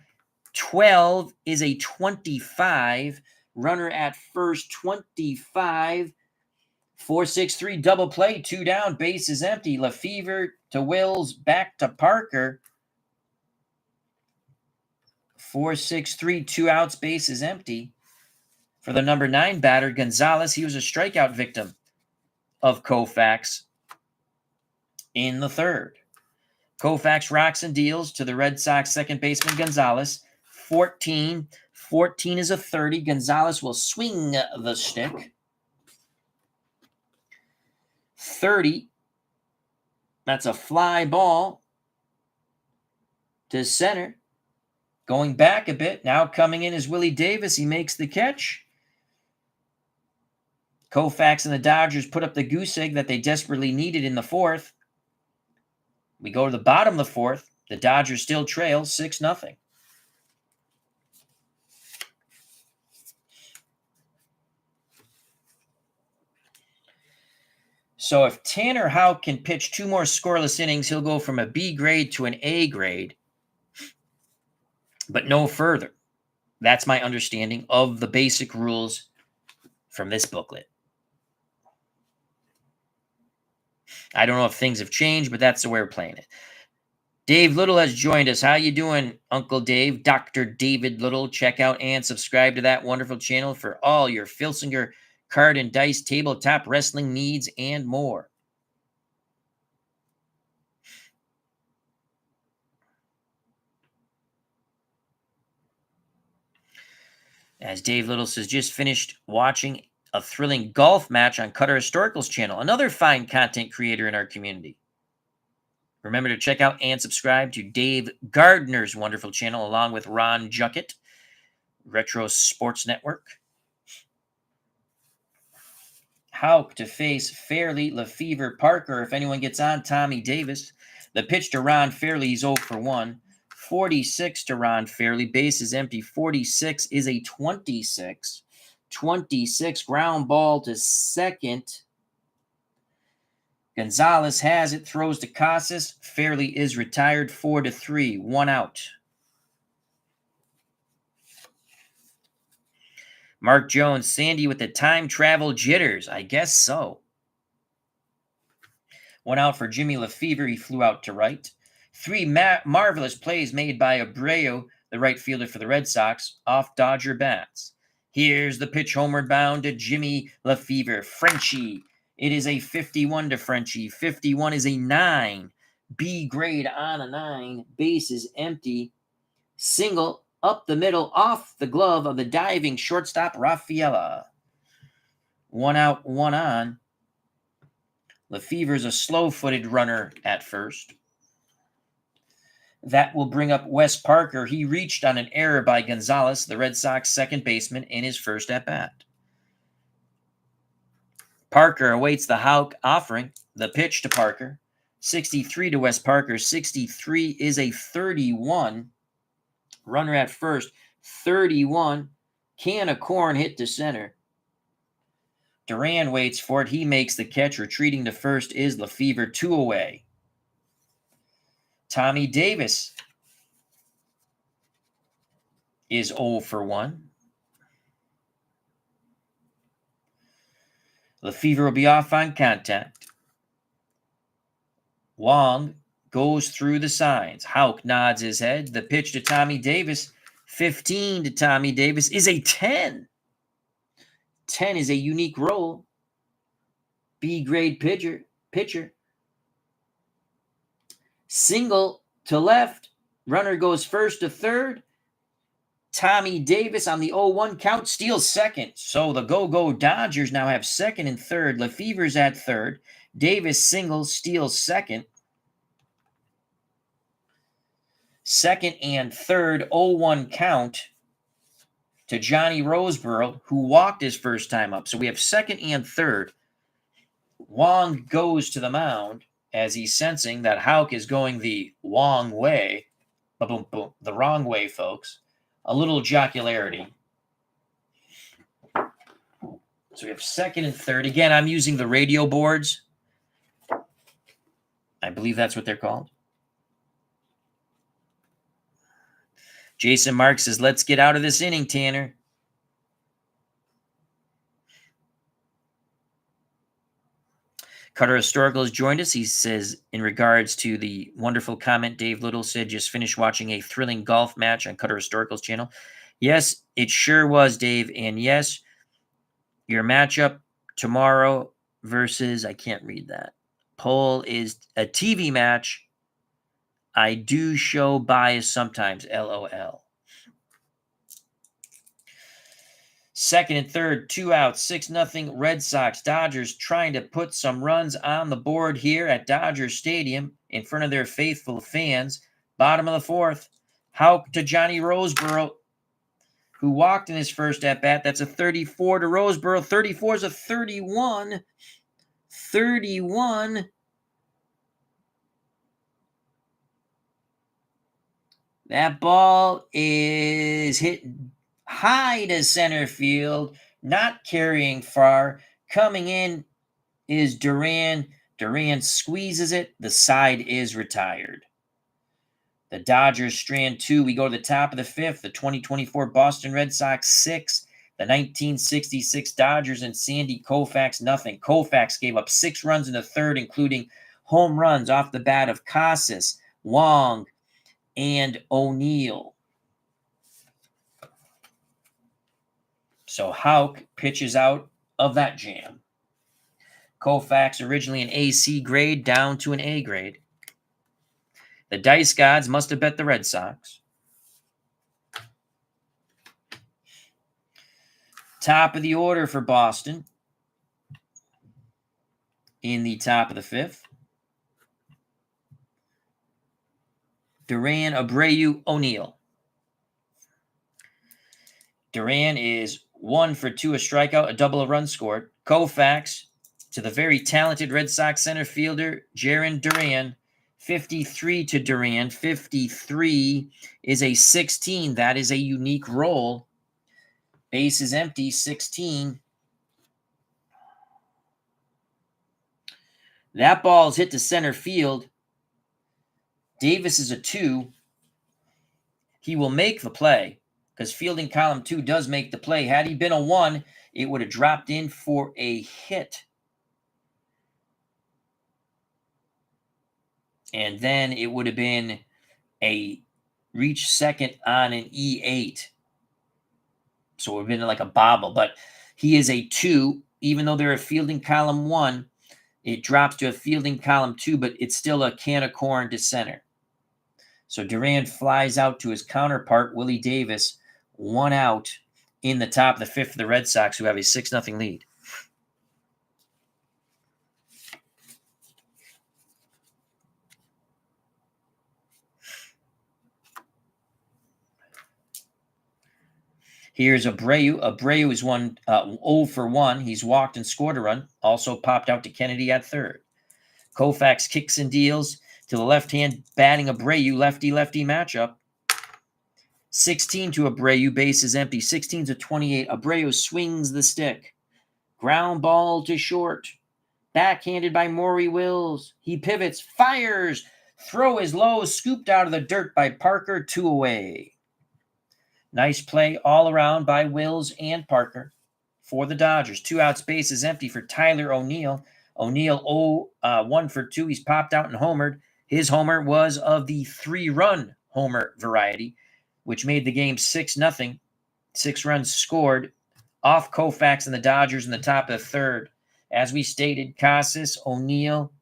12 is a 25. Runner at first, 25. 4-6-3 double play, 2 down, base is empty. Lefevre to Wills, back to Parker. 4-6-3, 2 outs, base is empty. For the number 9 batter, Gonzalez, he was a strikeout victim of Koufax in the third. Koufax rocks and deals to the Red Sox second baseman Gonzalez. 14 is a 30. Gonzalez will swing the stick. 30. That's a fly ball to center. Going back a bit. Now coming in is Willie Davis. He makes the catch. Koufax and the Dodgers put up the goose egg that they desperately needed in the fourth. We go to the bottom of the fourth. The Dodgers still trail 6-0. So if Tanner Houck can pitch 2 more scoreless innings, he'll go from a B grade to an A grade, but no further. That's my understanding of the basic rules from this booklet. I don't know if things have changed, but that's the way we're playing it. Dave Little has joined us. How you doing, Uncle Dave? Dr. David Little. Check out and subscribe to that wonderful channel for all your Filsinger card and dice, tabletop wrestling needs, and more. As Dave Little says, just finished watching a thrilling golf match on Cutter Historical's channel, another fine content creator in our community. Remember to check out and subscribe to Dave Gardner's wonderful channel, along with Ron Juckett, Retro Sports Network. Houck to face Fairley, Lefevre, Parker. If anyone gets on, Tommy Davis. The pitch to Ron Fairley, he's 0 for 1. 46 to Ron Fairley. Base is empty. 46 is a 26. 26, ground ball to second. Gonzalez has it, throws to Casas. Fairley is retired, 4-3, 1 out. Mark Jones, Sandy with the time travel jitters. I guess so. 1 out for Jimmy Lefevre. He flew out to right. 3 marvelous plays made by Abreu, the right fielder for the Red Sox, off Dodger bats. Here's the pitch homeward bound to Jimmy Lefevre. Frenchie. It is a 51 to Frenchie. 51 is a 9. B grade on a 9. Base is empty. Single up the middle off the glove of the diving shortstop Rafaela. 1 out, 1 on. Lefevre's a slow-footed runner at first. That will bring up Wes Parker. He reached on an error by Gonzalez, the Red Sox second baseman, in his first at-bat. Parker awaits the Houck offering. The pitch to Parker. 63 to Wes Parker. 63 is a 31. Runner at first. 31. Can of corn hit to center. Duran waits for it. He makes the catch. Retreating to first is Lefevre. 2 away. Tommy Davis is 0 for 1. Lefevre will be off on contact. Wong goes through the signs. Houck nods his head. The pitch to Tommy Davis. 15 to Tommy Davis is a 10. 10 is a unique roll. B-grade pitcher. Single to left. Runner goes first to third. Tommy Davis on the 0-1 count steals second. So the go-go Dodgers now have second and third. Lefevre's at third. Davis singles, steals second. Second and third, 0-1 count to Johnny Roseboro, who walked his first time up. So we have second and third. Wong goes to the mound as he's sensing that Houck is going the Wong way. Boom, boom, the wrong way, folks. A little jocularity. So we have second and third. Again, I'm using the radio boards. I believe that's what they're called. Jason Marks says, let's get out of this inning, Tanner. Cutter Historical has joined us. He says, in regards to the wonderful comment Dave Little said, just finished watching a thrilling golf match on Cutter Historical's channel. Yes, it sure was, Dave. And yes, your matchup tomorrow versus, I can't read that, poll is a TV match. I do show bias sometimes, LOL. Second and third, 2 outs, 6-0 Red Sox. Dodgers trying to put some runs on the board here at Dodger Stadium in front of their faithful fans. Bottom of the fourth, Houck to Johnny Roseboro, who walked in his first at-bat. That's a 34 to Roseboro. 34 is a 31. 31. That ball is hit high to center field, not carrying far. Coming in is Duran. Duran squeezes it. The side is retired. The Dodgers strand 2. We go to the top of the fifth. The 2024 Boston Red Sox 6. The 1966 Dodgers and Sandy Koufax nothing. Koufax gave up 6 runs in the third, including home runs off the bat of Casas, Wong, and O'Neill. So Houck pitches out of that jam. Koufax originally an AC grade down to an A grade. The dice gods must have bet the Red Sox. Top of the order for Boston. In the top of the fifth. Duran, Abreu, O'Neill. Duran is 1 for 2, a strikeout, a double, a run scored. Koufax to the very talented Red Sox center fielder, Jarren Duran. 53 to Duran. 53 is a 16. That is a unique roll. Base is empty, 16. That ball is hit to center field. Davis is a 2. He will make the play because fielding column 2 does make the play. Had he been a 1, it would have dropped in for a hit. And then it would have been a reach second on an E8. So it would have been like a bobble. But he is a 2. Even though they're a fielding column 1, it drops to a fielding column 2, but it's still a can of corn to center. So Duran flies out to his counterpart, Willie Davis, 1 out in the top of the 5th for the Red Sox, who have a 6-0 lead. Here's Abreu. Abreu is 0 for 1. He's walked and scored a run. Also popped out to Kennedy at third. Koufax kicks and deals to the left-hand batting Abreu, lefty-lefty matchup. 16 to Abreu, base is empty. 16 to 28. Abreu swings the stick. Ground ball to short. Backhanded by Maury Wills. He pivots, fires. Throw is low, scooped out of the dirt by Parker, 2 away. Nice play all around by Wills and Parker for the Dodgers. 2 outs, base is empty for Tyler O'Neill. O'Neill 1 for 2. He's popped out and homered. His homer was of the 3-run homer variety, which made the game 6-0. 6 runs scored off Koufax and the Dodgers in the top of the 3rd. As we stated, Casas, O'Neill,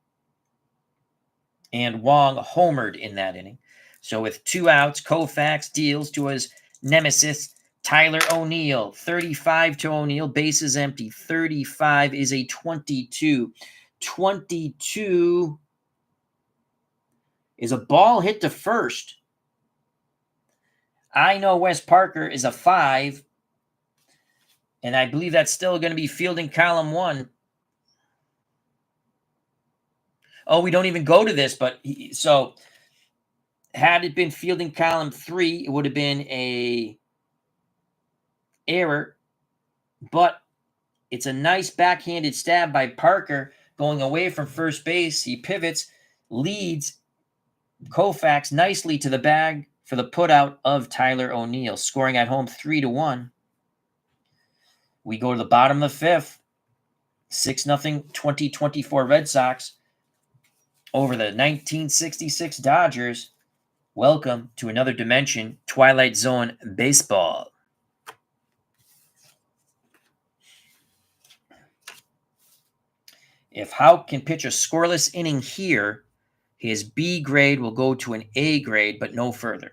and Wong homered in that inning. So with 2 outs, Koufax deals to his nemesis, Tyler O'Neill. 35 to O'Neill. Base is empty. 35 is a 22. 22 is a ball hit to first. I know Wes Parker is a 5, and I believe that's still going to be fielding column 1. Oh, we don't even go to this, but so had it been fielding column 3, it would have been a error, but it's a nice backhanded stab by Parker going away from first base. He pivots, leads Koufax nicely to the bag for the putout of Tyler O'Neill, scoring at home 3-1. We go to the bottom of the 5th. 6-0 2024 Red Sox over the 1966 Dodgers. Welcome to another dimension, Twilight Zone Baseball. If Houck can pitch a scoreless inning here, his B grade will go to an A grade, but no further.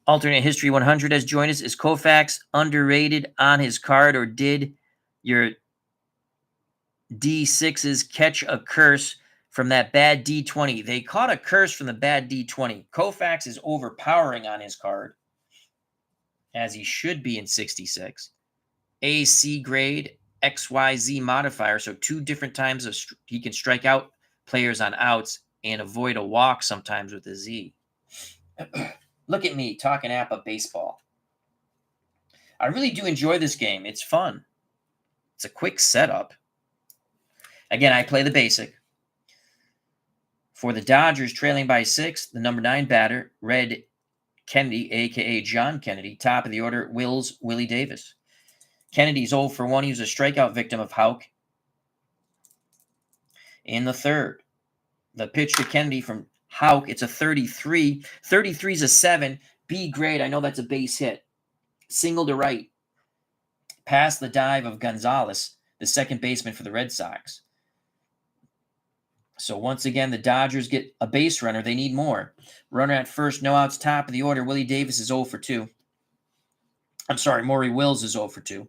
Alternate History 100 has joined us. Is Koufax underrated on his card, or did your D6s catch a curse from that bad D20? They caught a curse from the bad D20. Koufax is overpowering on his card, as he should be in 66. AC grade, XYZ modifier, so 2 different times he can strike out players on outs and avoid a walk sometimes with a Z. Look at me talking APBA baseball. I really do enjoy this game. It's fun. It's a quick setup. Again, I play the basic. For the Dodgers, trailing by 6, the number 9 batter, Red Kennedy, a.k.a. John Kennedy. Top of the order, Willie Davis. Kennedy's 0 for 1. He was a strikeout victim of Houck. In the 3rd, the pitch to Kennedy from Houck, it's a 33. 33 is a 7. B grade, I know that's a base hit. Single to right. Past the dive of Gonzalez, the second baseman for the Red Sox. So once again, the Dodgers get a base runner. They need more. Runner at first, no outs, top of the order. Willie Davis is 0 for 2. I'm sorry, Maury Wills is 0 for 2.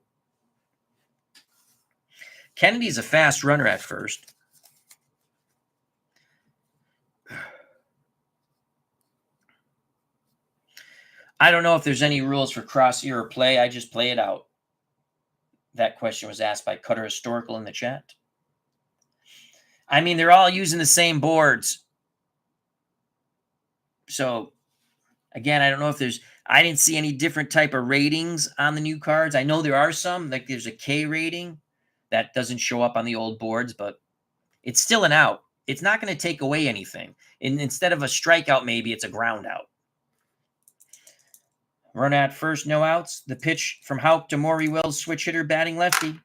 Kennedy's a fast runner at first. I don't know if there's any rules for cross era play. I just play it out. That question was asked by Cutter Historical in the chat. I mean, they're all using the same boards. So, again, I don't know if I didn't see any different type of ratings on the new cards. I know there are some, like there's a K rating that doesn't show up on the old boards, but it's still an out. It's not going to take away anything. And instead of a strikeout, maybe it's a ground out. Run at first, no outs. The pitch from Houck to Maury Wills, switch hitter, batting lefty.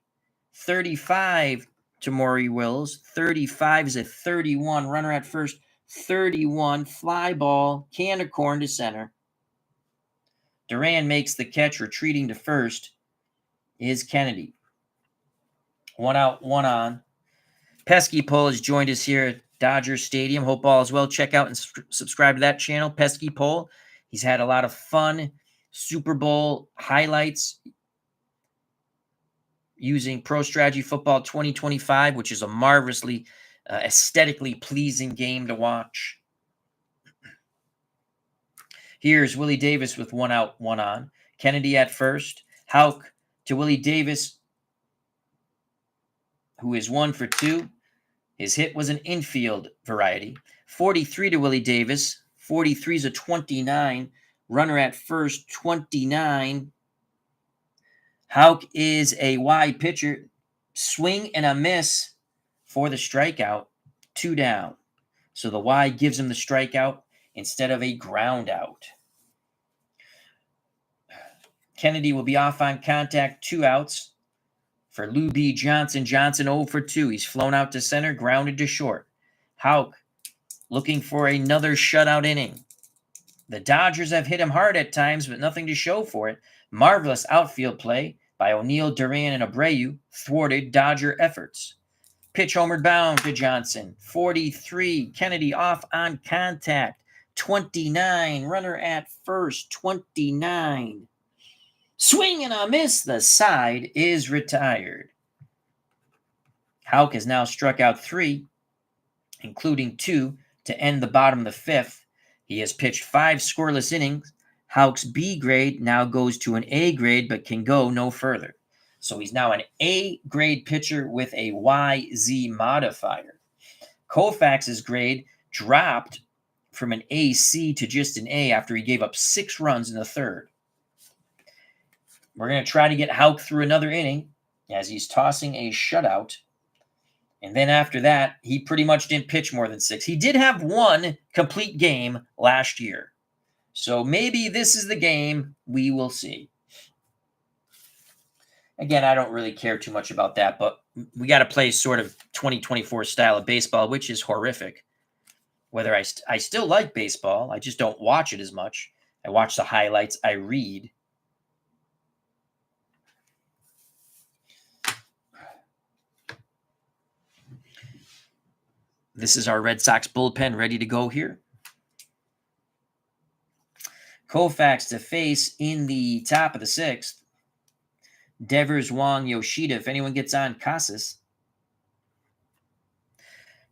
35 to Maury Wills. 35 is a 31. Runner at first, 31. Fly ball, can of corn to center. Duran makes the catch, retreating to first is Kennedy. 1 out, 1 on. Pesky Pull has joined us here Dodgers Stadium. Hope all is well. Check out and subscribe to that channel, Pesky Pole. He's had a lot of fun Super Bowl highlights using Pro Strategy Football 2025, which is a marvelously aesthetically pleasing game to watch. Here's Willie Davis with 1 out, 1 on. Kennedy at first. Houck to Willie Davis, who is 1 for 2. His hit was an infield variety. 43 to Willie Davis. 43 is a 29. Runner at first, 29. Houck is a wide pitcher. Swing and a miss for the strikeout. 2 down. So the wide gives him the strikeout instead of a ground out. Kennedy will be off on contact, 2 outs. For Lou B. Johnson, 0 for 2. He's flown out to center, grounded to short. Houck looking for another shutout inning. The Dodgers have hit him hard at times, but nothing to show for it. Marvelous outfield play by O'Neill, Duran, and Abreu thwarted Dodger efforts. Pitch homered bound to Johnson. 43. Kennedy off on contact. 29. Runner at first. 29. Swing and a miss. The side is retired. Houck has now struck out 3, including 2 to end the bottom of the 5th. He has pitched 5 scoreless innings. Houck's B grade now goes to an A grade, but can go no further. So he's now an A grade pitcher with a YZ modifier. Koufax's grade dropped from an AC to just an A after he gave up 6 runs in the 3rd. We're going to try to get Houck through another inning as he's tossing a shutout. And then after that, he pretty much didn't pitch more than 6. He did have 1 complete game last year. So maybe this is the game. We will see. Again, I don't really care too much about that, but we got to play sort of 2024 style of baseball, which is horrific. Whether I still like baseball, I just don't watch it as much. I watch the highlights. I read. This is our Red Sox bullpen ready to go here. Koufax to face in the top of the 6th. Devers, Wong, Yoshida. If anyone gets on, Casas.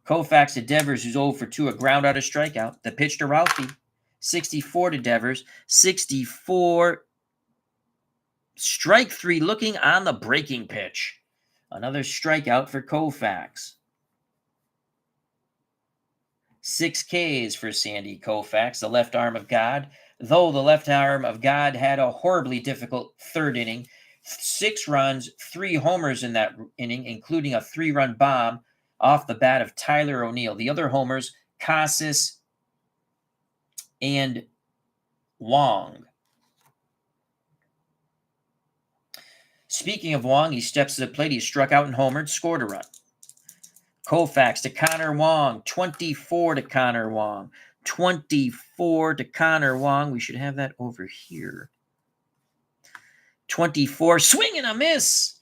Koufax to Devers, who's 0 for 2, a ground out, a strikeout. The pitch to Ralphie. 64 to Devers. 64. Strike 3 looking on the breaking pitch. Another strikeout for Koufax. 6 Ks for Sandy Koufax, the left arm of God. Though the left arm of God had a horribly difficult 3rd inning. 6 runs, 3 homers in that inning, including a 3-run bomb off the bat of Tyler O'Neill. The other homers, Casas and Wong. Speaking of Wong, he steps to the plate. He struck out and homered, scored a run. Koufax to Connor Wong. 24 to Connor Wong. 24 to Connor Wong. We should have that over here. 24. Swing and a miss.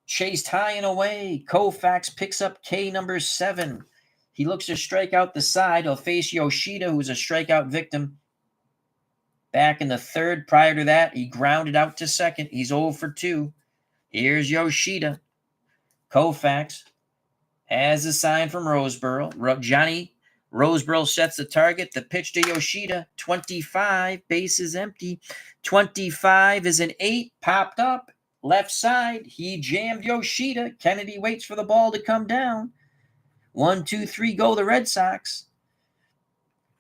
Chased high and away. Koufax picks up K number 7. He looks to strike out the side. He'll face Yoshida, who's a strikeout victim. Back in the 3rd. Prior to that, he grounded out to 2nd. He's 0 for 2. Here's Yoshida. Koufax has a sign from Roseboro. Johnny Roseboro sets the target. The pitch to Yoshida. 25. Base is empty. 25 is an 8. Popped up. Left side. He jammed Yoshida. Kennedy waits for the ball to come down. 1, 2, 3 go the Red Sox.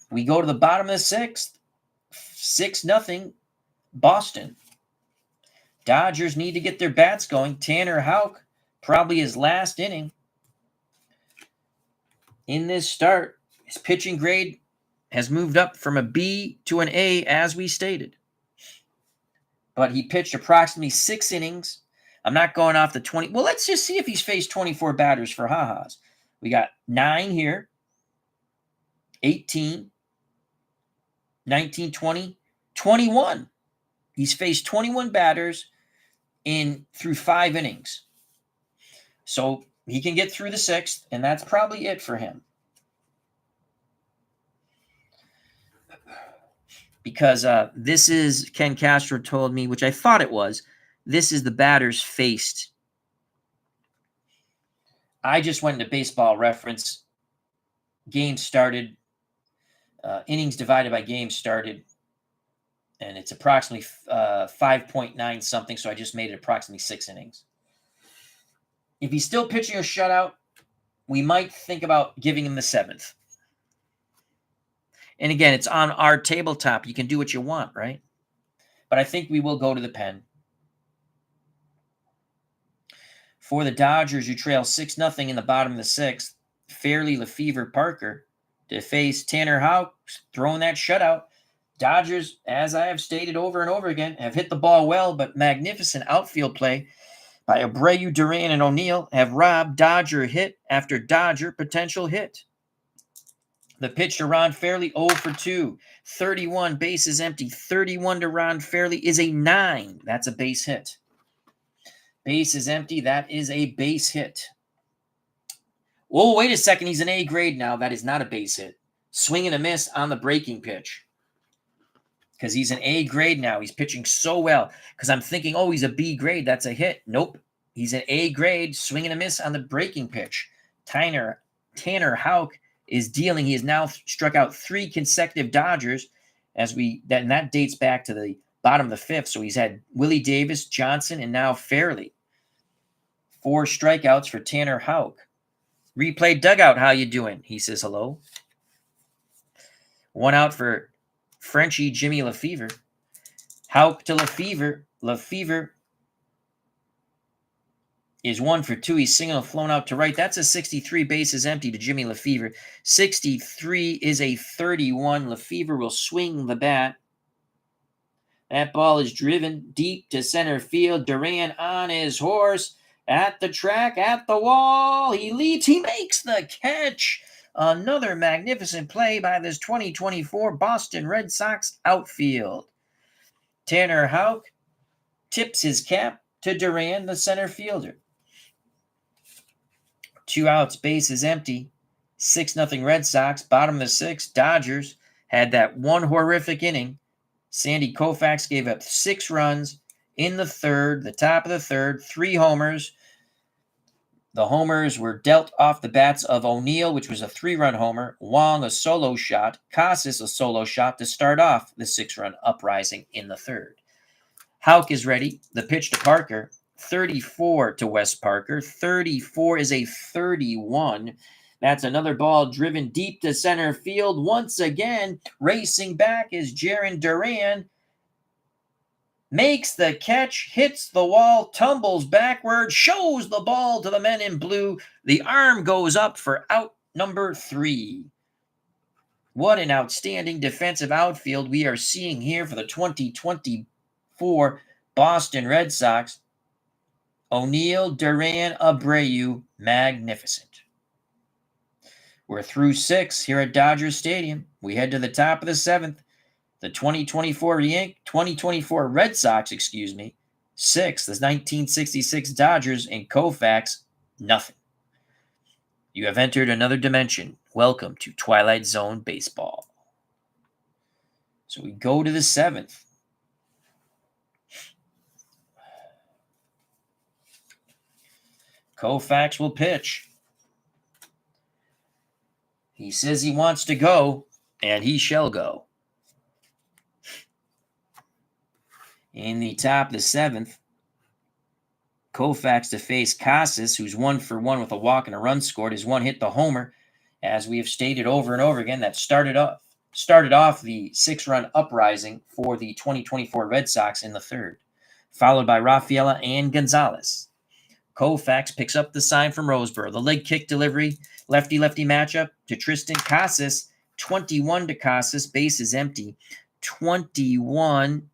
We go to the bottom of the 6th. 6-0 Boston. Dodgers need to get their bats going. Tanner Houck, probably his last inning. In this start, his pitching grade has moved up from a B to an A, as we stated. But he pitched approximately 6 innings. I'm not going off the 20. Well, let's just see if he's faced 24 batters for ha-has. We got 9 here, 18, 19, 20, 21. He's faced 21 batters through 5 innings. So he can get through the 6th, and that's probably it for him. because this is, Ken Castro told me, which I thought it was, this is the batters faced. I just went into Baseball Reference. Games started, innings divided by games started, and it's approximately 5.9 something, so I just made it approximately 6 innings. If he's still pitching a shutout, we might think about giving him the 7th. And again, it's on our tabletop. You can do what you want, right? But I think we will go to the pen. For the Dodgers, who trail 6-0 in the bottom of the 6th, Fairley, Lefevre, Parker to face Tanner Houck, throwing that shutout. Dodgers, as I have stated over and over again, have hit the ball well, but magnificent outfield play by Abreu, Duran, and O'Neill have robbed Dodger hit after Dodger potential hit. The pitch to Ron Fairley, 0 for 2. 31, bases empty. 31 to Ron Fairley is a 9. That's a base hit. Base is empty. That is a base hit. Oh, wait a second. He's an A grade now. That is not a base hit. Swing and a miss on the breaking pitch. Because he's an A grade now. He's pitching so well. Because I'm thinking, oh, he's a B grade. That's a hit. Nope. He's an A grade. Swing and a miss on the breaking pitch. Tanner Houck is dealing. He has now struck out 3 consecutive Dodgers, and that dates back to the bottom of the 5th. So he's had Willie Davis, Johnson, and now Fairley. 4 strikeouts for Tanner Houck. Replay dugout, how you doing? He says hello. 1 out for Frenchie Jimmy Lefevre. Houck to Lefevre. Lefevre is 1 for 2. He's single flown out to right. That's a 63, bases empty to Jimmy Lefevre. 63 is a 31. Lefevre will swing the bat. That ball is driven deep to center field. Duran on his horse. At the track, at the wall. He leads. He makes the catch. Another magnificent play by this 2024 Boston Red Sox outfield. Tanner Houck tips his cap to Duran, the center fielder. 2 outs, base is empty. 6-0 Red Sox. Bottom of the 6th, Dodgers had that one horrific inning. Sandy Koufax gave up 6 runs in the 3rd, the top of the 3rd, 3 homers. The homers were dealt off the bats of O'Neill, which was a 3-run homer, Wong a solo shot, Casas a solo shot to start off the 6-run uprising in the 3rd. Houck is ready. The pitch to Parker, 34 to Wes Parker. 34 is a 31. That's another ball driven deep to center field. Once again, racing back is Jarren Duran. Makes the catch, hits the wall, tumbles backward, shows the ball to the men in blue. The arm goes up for out number 3. What an outstanding defensive outfield we are seeing here for the 2024 Boston Red Sox. O'Neill, Duran, Abreu, magnificent. We're through 6 here at Dodger Stadium. We head to the top of the 7th. The 2024 Red Sox, 6, the 1966 Dodgers, and Koufax, nothing. You have entered another dimension. Welcome to Twilight Zone Baseball. So we go to the 7th. Koufax will pitch. He says he wants to go, and he shall go. In the top of the 7th, Koufax to face Casas, who's 1 for 1 with a walk and a run scored. His 1 hit the homer, as we have stated over and over again. That started off the 6-run uprising for the 2024 Red Sox in the 3rd, followed by Rafaela and Gonzalez. Koufax picks up the sign from Roseboro. The leg kick delivery, lefty-lefty matchup to Tristan Casas. 21 to Casas, base is empty. 21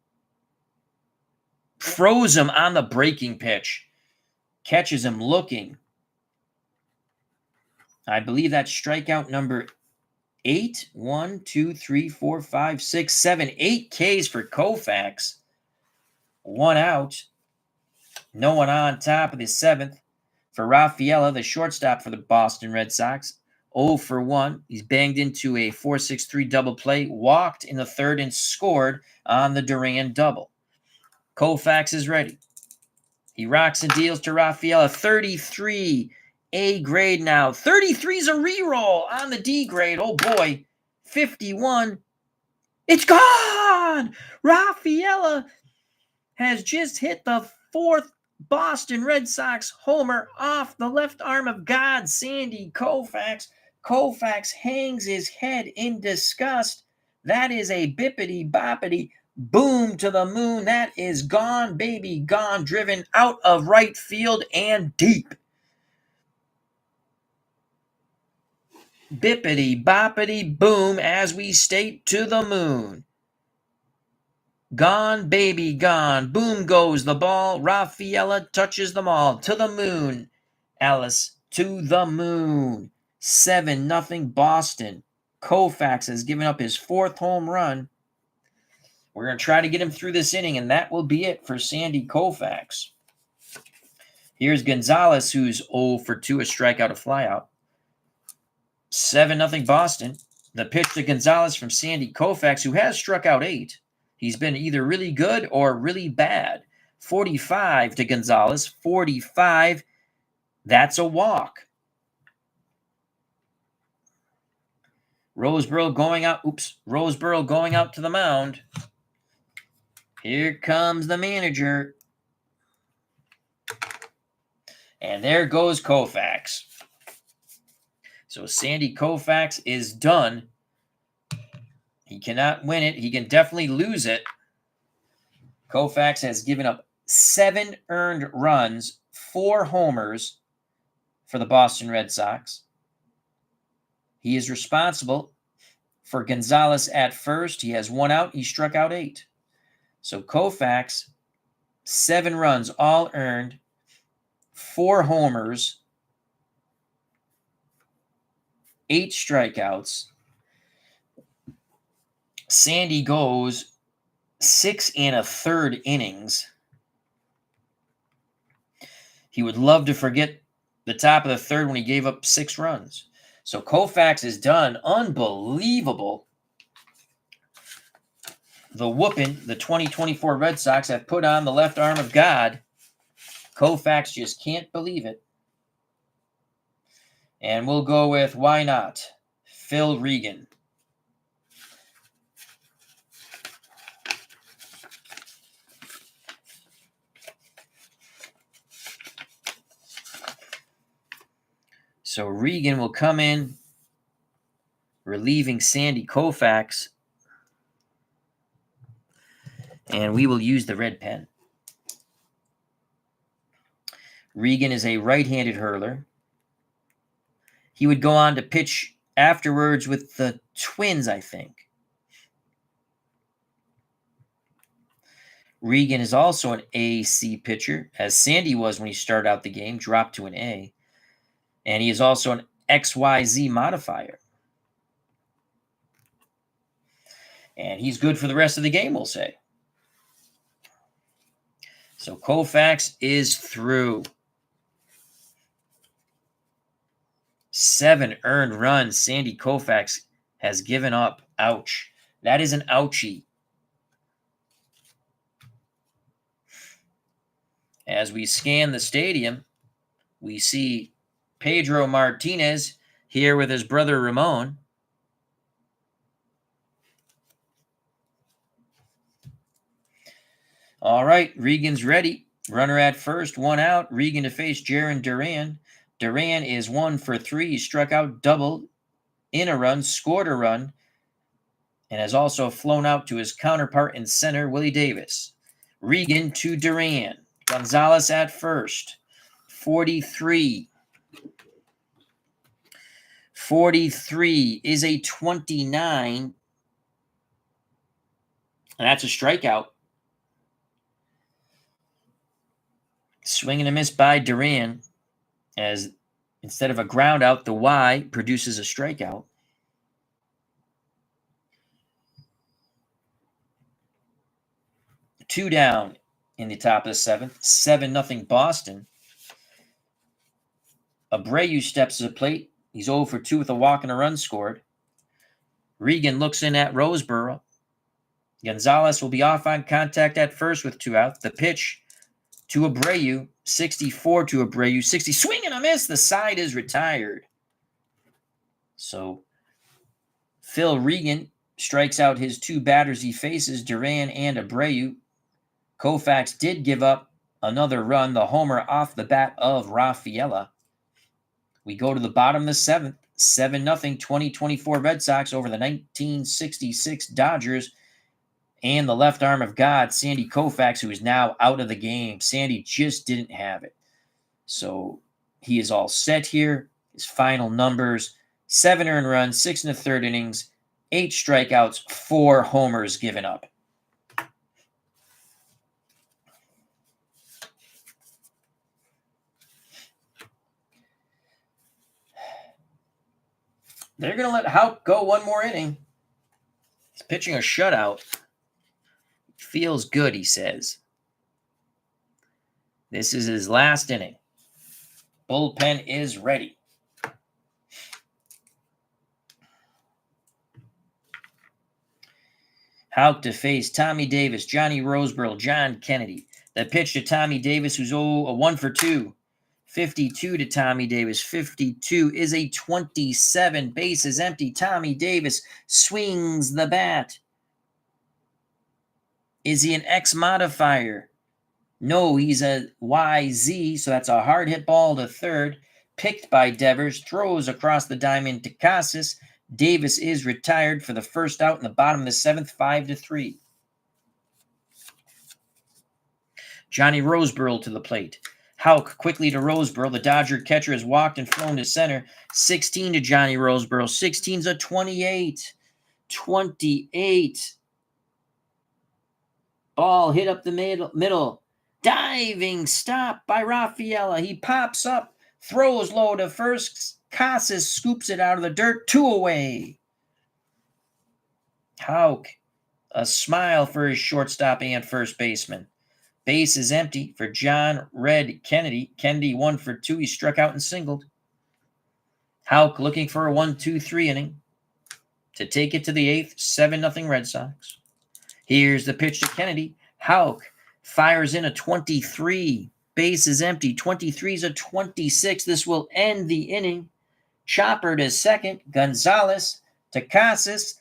froze him on the breaking pitch. Catches him looking. I believe that's strikeout number 8. 1, 2, 3, 4, 5, 6, 7, 8 Ks for Koufax. 1 out. No one on top of the 7th for Rafaela, the shortstop for the Boston Red Sox. 0 for 1. He's banged into a 4-6-3 double play, walked in the third, and scored on the Duran double. Koufax is ready. He rocks and deals to Rafaela. 33, A grade now. 33 is a reroll on the D grade. Oh boy. 51. It's gone! Rafaela has just hit the fourth Boston Red Sox homer off the left arm of God, Sandy Koufax. Koufax hangs his head in disgust. That is a bippity boppity boom to the moon. That is gone, baby, gone, driven out of right field and deep. Bippity boppity boom as we state to the moon. Gone, baby, gone. Boom goes the ball. Rafaela touches them all. To the moon. Alice, to the moon. 7-0 Boston. Koufax has given up his fourth home run. We're going to try to get him through this inning, and that will be it for Sandy Koufax. Here's Gonzalez, who's 0 for 2, a strikeout, a flyout. 7-0 Boston. The pitch to Gonzalez from Sandy Koufax, who has struck out 8. He's been either really good or really bad. 45 to Gonzalez. 45. That's a walk. Roseboro going out. Roseboro going out to the mound. Here comes the manager. And there goes Koufax. So Sandy Koufax is done. He cannot win it. He can definitely lose it. Koufax has given up 7 earned runs, 4 homers for the Boston Red Sox. He is responsible for Gonzalez at first. He has 1 out. He struck out 8. So Koufax, 7 runs, all earned, 4 homers, 8 strikeouts. Sandy goes 6 1/3 innings. He would love to forget the top of the third when he gave up 6 runs. So Koufax is done. Unbelievable. The whooping the 2024 Red Sox have put on the left arm of God. Koufax just can't believe it. And we'll go with, why not, Phil Regan. So Regan will come in, relieving Sandy Koufax. And we will use the red pen. Regan is a right-handed hurler. He would go on to pitch afterwards with the Twins, I think. Regan is also an AC pitcher, as Sandy was when he started out the game, dropped to an A. And he is also an XYZ modifier. And he's good for the rest of the game, we'll say. So Koufax is through. 7 earned runs Sandy Koufax has given up. Ouch. That is an ouchie. As we scan the stadium, we see Pedro Martinez here with his brother Ramon. All right, Regan's ready. Runner at first, 1 out. Regan to face Jarren Duran. Duran is 1 for 3. He struck out, doubled in a run, scored a run, and has also flown out to his counterpart in center, Willie Davis. Regan to Duran. Gonzalez at first. 43. 43 is a 29. And that's a strikeout. Swing and a miss by Duran, as instead of a ground out, the Y produces a strikeout. Two down in the top of the 7th. 7-0 Boston. Abreu steps to the plate He's 0 for 2 with a walk and a run scored. Regan looks in at Roseboro. Gonzalez will be off on contact at first with 2 outs. The pitch to Abreu, 64 to Abreu, 60, swing and a miss. The side is retired. So Phil Regan strikes out his 2 batters he faces, Duran and Abreu. Koufax did give up another run, the homer off the bat of Rafaela. We go to the bottom of the 7th, 7-0 2024 Red Sox over the 1966 Dodgers. And the left arm of God, Sandy Koufax, who is now out of the game. Sandy just didn't have it. So he is all set here. His final numbers, 7 earned runs, 6 1/3 innings, 8 strikeouts, 4 homers given up. They're going to let Houck go one more inning. He's pitching a shutout. Feels good, he says. This is his last inning. Bullpen is ready. Houck to face Tommy Davis, Johnny Roseboro, John Kennedy. The pitch to Tommy Davis, who's a 1 for 2. 52 to Tommy Davis. 52 is a 27. Base is empty. Tommy Davis swings the bat. Is he an X modifier? No, he's a YZ, so that's a hard hit ball to third. Picked by Devers, throws across the diamond to Casas. Davis is retired for the first out in the bottom of the 7th, 5-3. Johnny Roseboro to the plate. Houck quickly to Roseboro. The Dodger catcher has walked and flown to center. 16 to Johnny Roseboro. 16's a 28. 28. Ball hit up the middle. Diving stop by Rafaela. He pops up, throws low to first. Casas scoops it out of the dirt. 2 away. Houck, a smile for his shortstop and first baseman. Base is empty for John Red Kennedy. Kennedy 1 for 2. He struck out and singled. Houck looking for a 1-2-3 inning to take it to the 8th. 7-0 Red Sox. Here's the pitch to Kennedy. Houck fires in a 23. Base is empty. 23's a 26. This will end the inning. Chopper to second. Gonzalez to Casas.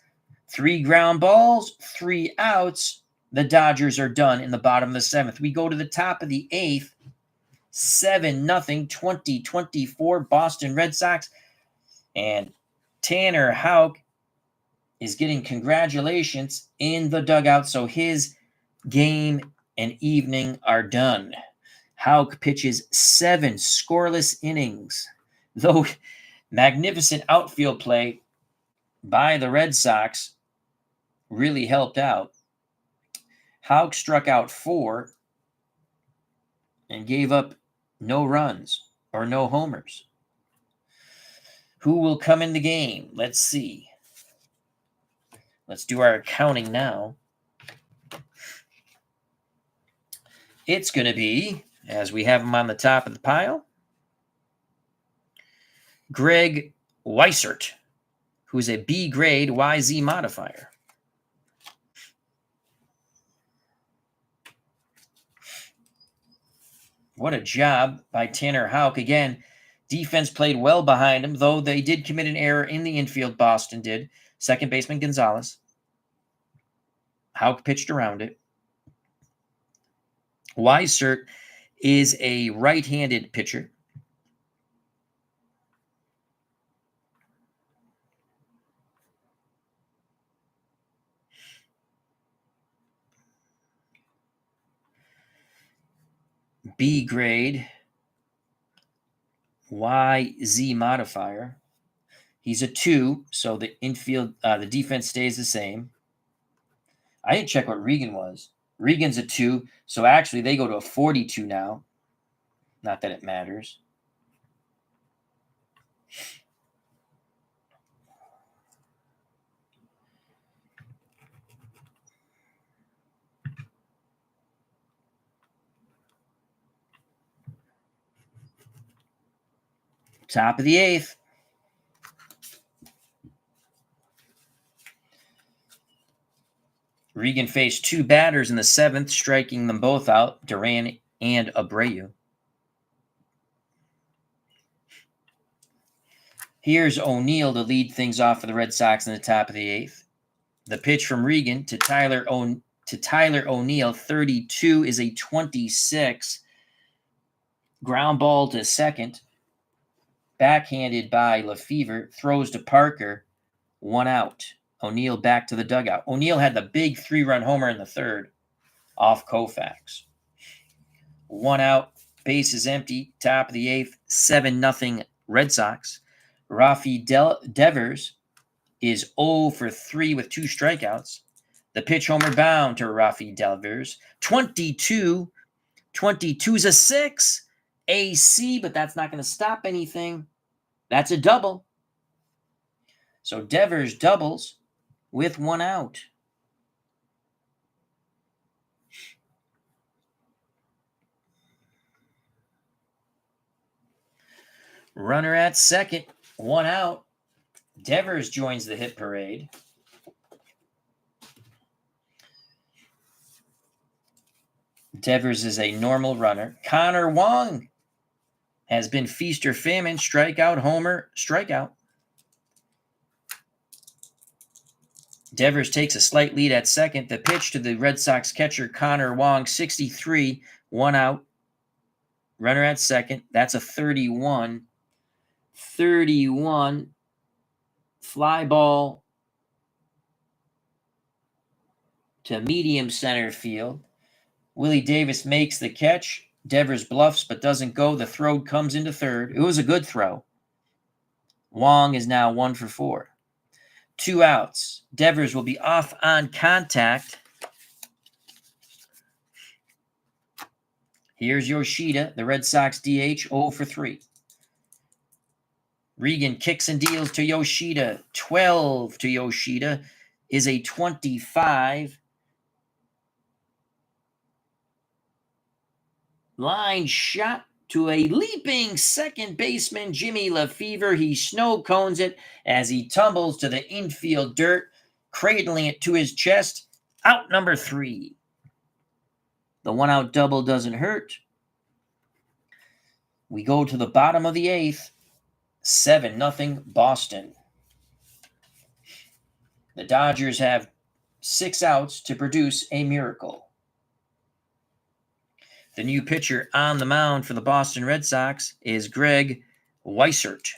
3 ground balls, 3 outs. The Dodgers are done in the bottom of the 7th. We go to the top of the 8th. 7-0 2024 Boston Red Sox. And Tanner Houck is getting congratulations in the dugout. So his game and evening are done. Houck pitches 7 scoreless innings. Though magnificent outfield play by the Red Sox really helped out. Houck struck out 4 and gave up no runs or no homers. Who will come in the game? Let's see. Let's do our accounting now. It's going to be, as we have him on the top of the pile, Greg Weissert, who is a B grade YZ modifier. What a job by Tanner Houck. Again, defense played well behind him, though they did commit an error in the infield. Boston did. Second baseman Gonzalez. Houck pitched around it. Weissert is a right-handed pitcher. B grade YZ modifier. He's a 2, so the infield, the defense stays the same. I didn't check what Regan was. Regan's a 2, so actually they go to a 42 now. Not that it matters. Top of the 8th. Regan faced 2 batters in the 7th, striking them both out, Duran and Abreu. Here's O'Neill to lead things off for the Red Sox in the top of the 8th. The pitch from Regan to Tyler O'Neill, 32, is a 26. Ground ball to second. Backhanded by Lefevre, throws to Parker, 1 out. O'Neill back to the dugout. O'Neill had the big 3-run homer in the 3rd off Koufax. 1 out, bases empty, top of the 8th, 7-0 Red Sox. Rafi Devers is 0 for 3 with 2 strikeouts. The pitch homer bound to Rafi Devers. 22 is a 6. AC, but that's not going to stop anything. That's a double. So Devers doubles with 1 out. Runner at second, 1 out. Devers joins the hit parade. Devers is a normal runner. Connor Wong has been feast or famine, strikeout, homer, strikeout. Devers takes a slight lead at second. The pitch to the Red Sox catcher, Connor Wong, 63, 1 out. Runner at second. That's a 31. 31. Fly ball to medium center field. Willie Davis makes the catch. Devers bluffs but doesn't go. The throw comes into third. It was a good throw. Wong is now 1 for 4. 2 outs. Devers will be off on contact. Here's Yoshida, the Red Sox DH, 0 for 3. Regan kicks and deals to Yoshida. 12 to Yoshida is a 25. Line shot to a leaping second baseman, Jimmy Lefevre. He snow cones it as he tumbles to the infield dirt, cradling it to his chest. Out number 3. The 1-out double doesn't hurt. We go to the bottom of the 8th. 7-0 Boston. The Dodgers have 6 outs to produce a miracle. The new pitcher on the mound for the Boston Red Sox is Greg Weissert.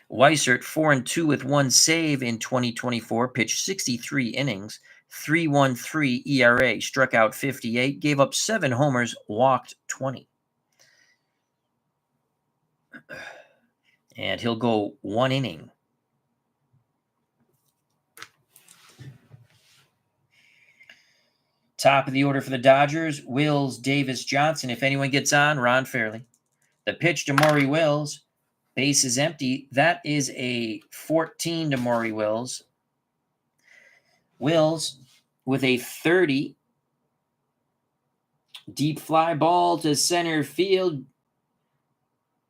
Weissert, 4-2 with 1 save in 2024, pitched 63 innings, 3.13 ERA, struck out 58, gave up 7 homers, walked 20. And he'll go 1 inning. Top of the order for the Dodgers, Wills, Davis, Johnson. If anyone gets on, Ron Fairley. The pitch to Maury Wills. Base is empty. That is a 14 to Maury Wills. Wills with a 30. Deep fly ball to center field.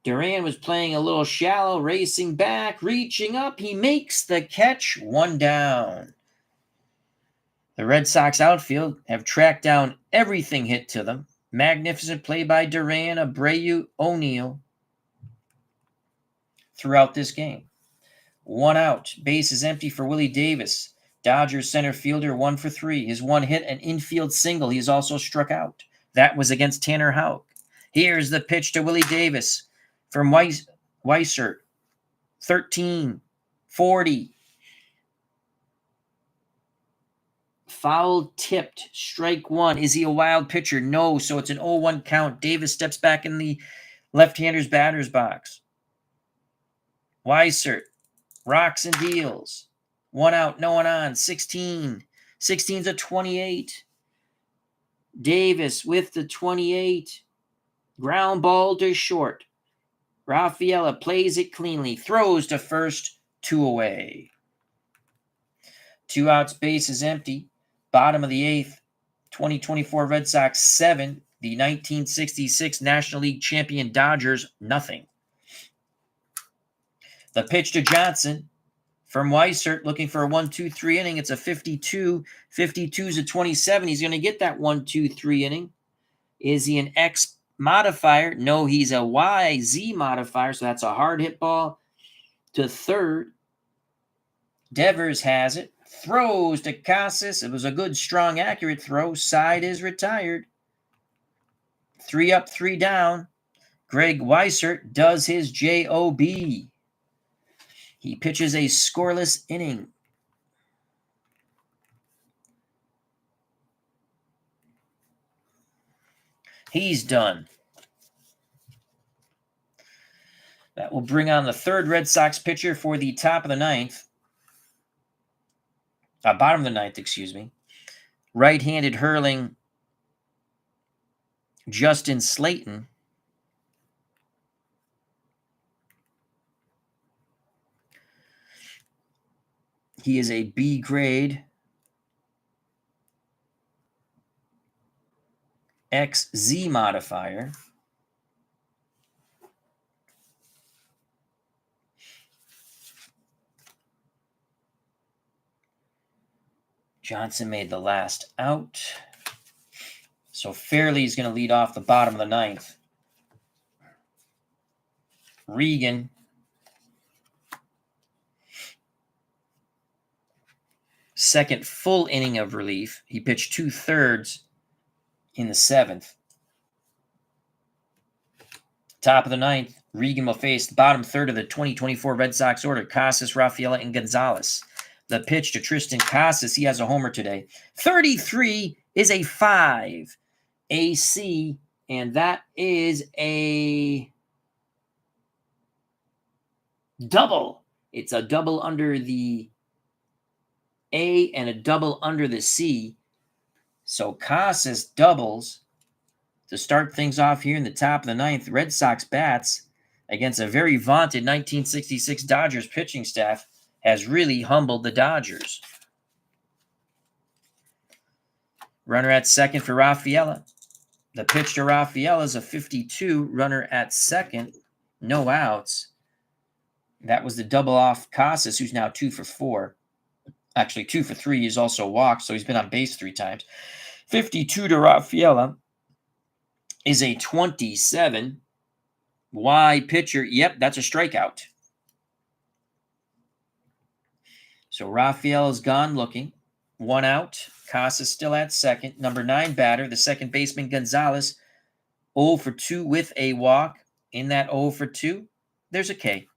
Duran was playing a little shallow, racing back, reaching up. He makes the catch, 1 down. The Red Sox outfield have tracked down everything hit to them. Magnificent play by Duran, Abreu, O'Neill throughout this game. 1 out. Base is empty for Willie Davis. Dodgers center fielder, 1 for 3. His 1 hit, an infield single. He's also struck out. That was against Tanner Houck. Here's the pitch to Willie Davis from Weissert. 13, 40. Foul tipped, strike 1. Is he a wild pitcher? No, so it's an 0-1 count. Davis steps back in the left-hander's batter's box. Weissert rocks and deals. 1 out, no one on. 16. 16's a 28. Davis with the 28. Ground ball to short. Rafaela plays it cleanly. Throws to first, 2 away. 2 outs, base is empty. Bottom of the 8th, 2024 Red Sox 7, the 1966 National League champion Dodgers 0. The pitch to Johnson from Weissert, looking for a 1-2-3 inning. It's a 52. 52 is a 27. He's going to get that 1-2-3 inning. Is he an X modifier? No, he's a YZ modifier, so that's a hard hit ball to third. Devers has it. Throws to Casas. It was a good, strong, accurate throw. Side is retired. 3 up, 3 down. Greg Weissert does his job. He pitches a scoreless inning. He's done. That will bring on the third Red Sox pitcher for the top of the ninth. Bottom of the ninth, excuse me. Right-handed hurling Justin Slayton. He is a B grade XZ modifier. Johnson made the last out. So Fairley is going to lead off the bottom of the ninth. Regan. Second full inning of relief. He pitched 2/3 in the 7th. Top of the ninth, Regan will face the bottom third of the 2024 Red Sox order, Casas, Rafaela, and Gonzalez. The pitch to Tristan Casas. He has a homer today. 33 is a 5 AC, and that is a double. It's a double under the A and a double under the C. So Casas doubles to start things off here in the top of the ninth. Red Sox bats against a very vaunted 1966 Dodgers pitching staff has really humbled the Dodgers. Runner at second for Rafaela. The pitch to Rafaela is a 52. Runner at second. No outs. That was the double off Casas, who's now 2 for 4. Actually, 2 for 3. He's also walked, so he's been on base 3 times. 52 to Rafaela is a 27. Y pitcher. Yep, that's a strikeout. So Rafaela's gone looking. 1 out. Casas still at second. Number 9 batter, the second baseman Gonzalez. 0 for 2 with a walk. In that 0 for 2, there's a K.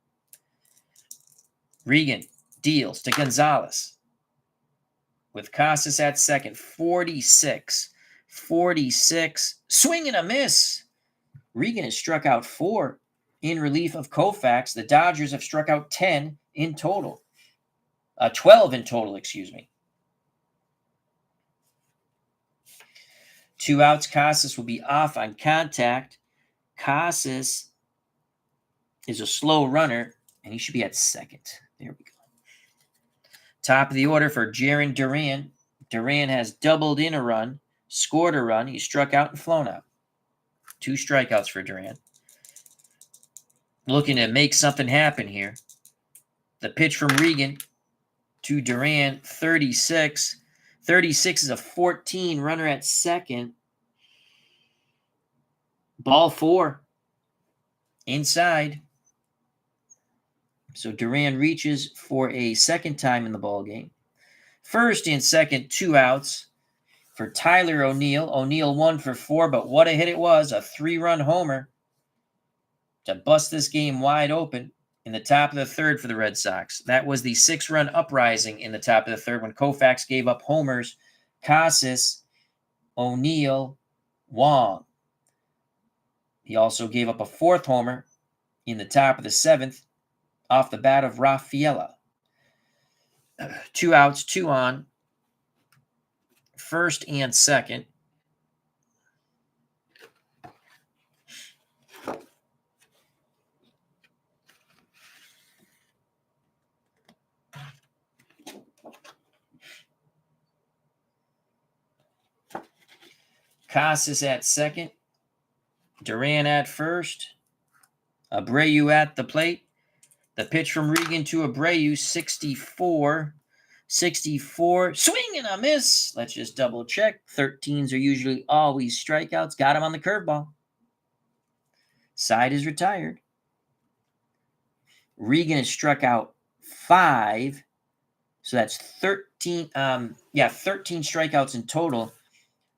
Regan deals to Gonzalez. With Casas at second. 46. 46. Swing and a miss. Regan has struck out 4 in relief of Koufax. The Dodgers have struck out 10 in total. 12 in total, excuse me. 2 outs. Casas will be off on contact. Casas is a slow runner, and he should be at second. There we go. Top of the order for Jarren Duran. Duran has doubled in a run, scored a run. He struck out and flown out. 2 strikeouts for Duran. Looking to make something happen here. The pitch from Regan to Duran, 36. 36 is a 14. Runner at second. Ball 4. Inside. So Duran reaches for a second time in the ballgame. First and second, 2 outs for Tyler O'Neill. O'Neill 1 for 4, but what a hit it was. A 3-run homer to bust this game wide open in the top of the third for the Red Sox. That was the 6-run uprising in the top of the third when Koufax gave up homers. Casas, O'Neill, Wong. He also gave up a 4th homer in the top of the 7th off the bat of Rafaela. 2 outs, 2 on. First and second. Casas at second. Duran at first. Abreu at the plate. The pitch from Regan to Abreu, 64. 64. Swing and a miss. Let's just double check. 13s are usually always strikeouts. Got him on the curveball. Side is retired. Regan has struck out 5. So that's 13. 13 strikeouts in total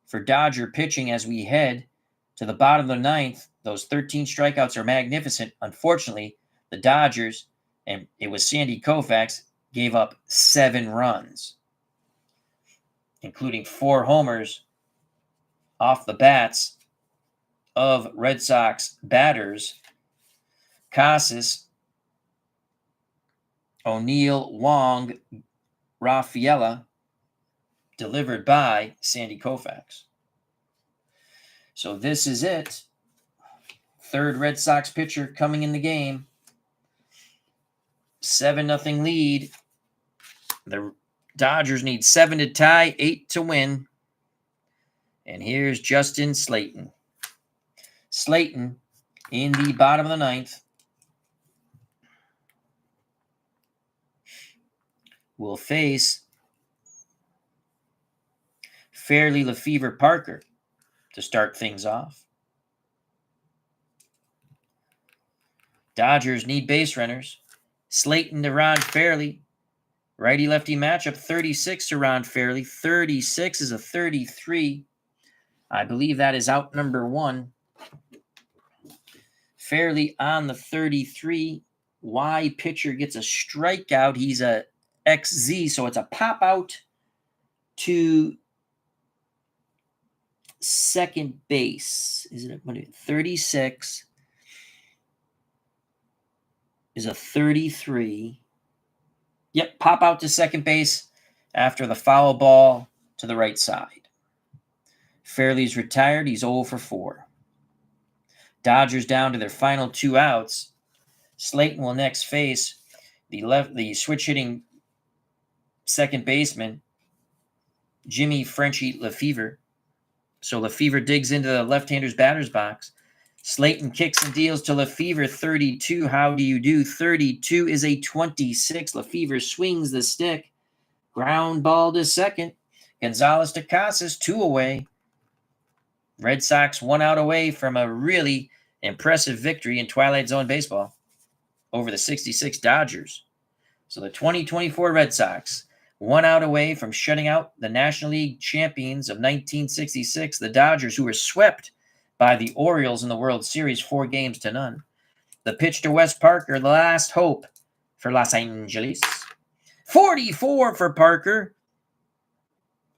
for Dodger pitching as we head to the bottom of the 9th. Those 13 strikeouts are magnificent. Unfortunately, the Dodgers, and it was Sandy Koufax, gave up 7 runs, including 4 homers off the bats of Red Sox batters Casas, O'Neill, Wong, Rafaela, delivered by Sandy Koufax. So this is it. Third Red Sox pitcher coming in the game. 7-0 lead. The Dodgers need 7 to tie, 8 to win. And here's Justin Slayton. Slayton in the bottom of the 9th will face Fairley Lefevre Parker to start things off. Dodgers need base runners. Slayton to Ron Fairley. Righty-lefty matchup, 36 to Ron Fairley. 36 is a 33. I believe that is out number 1. Fairley on the 33. Y pitcher gets a strikeout. He's a XZ, so it's a pop out to second base. Is it 36? Is a 33. Yep, pop out to second base after the foul ball to the right side. Fairley's retired. He's 0 for 4. Dodgers down to their final 2 outs. Slayton will next face the switch hitting second baseman, Jimmy Frenchie Lefevre. So Lefevre digs into the left-hander's batter's box. Slayton kicks and deals to Lefevre, 32. How do you do? 32 is a 26. Lefevre swings the stick. Ground ball to second. Gonzalez to Casas, 2 away. Red Sox 1 out away from a really impressive victory in Twilight Zone Baseball over the 66 Dodgers. So the 2024 Red Sox 1 out away from shutting out the National League champions of 1966, the Dodgers, who were swept by the Orioles in the World Series 4-0. The pitch to Wes Parker, the last hope for Los Angeles. 44 for Parker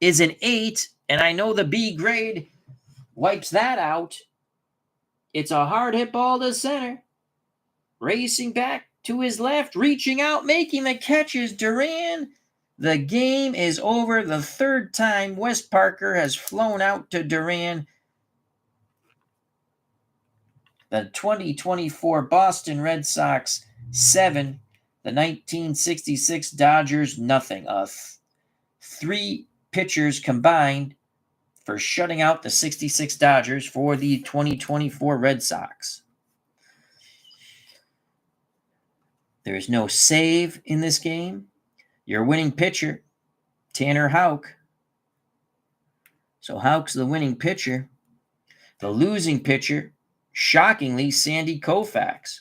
is an 8, and I know the B grade wipes that out. It's a hard hit ball to center. Racing back to his left, reaching out, making the catches, Duran. The game is over. The 3rd time Wes Parker has flown out to Duran. The 2024 Boston Red Sox 7, the 1966 Dodgers nothing. 3 pitchers combined for shutting out the 66 Dodgers for the 2024 Red Sox. There is no save in this game. Your winning pitcher, Tanner Houck. So Houck's the winning pitcher. The losing pitcher, shockingly, Sandy Koufax.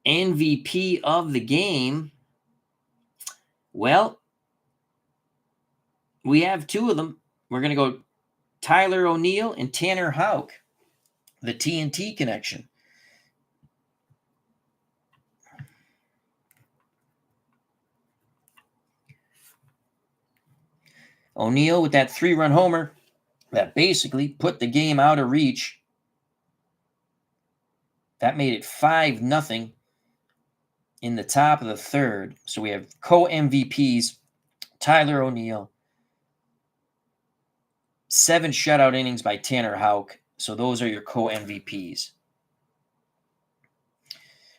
MVP of the game. Well, we have 2 of them. We're going to go Tyler O'Neill and Tanner Houck, the TNT connection. O'Neill with that 3-run homer that basically put the game out of reach. That made it 5-0 in the top of the 3rd. So we have co-MVPs, Tyler O'Neill. 7 shutout innings by Tanner Houck. So those are your co-MVPs.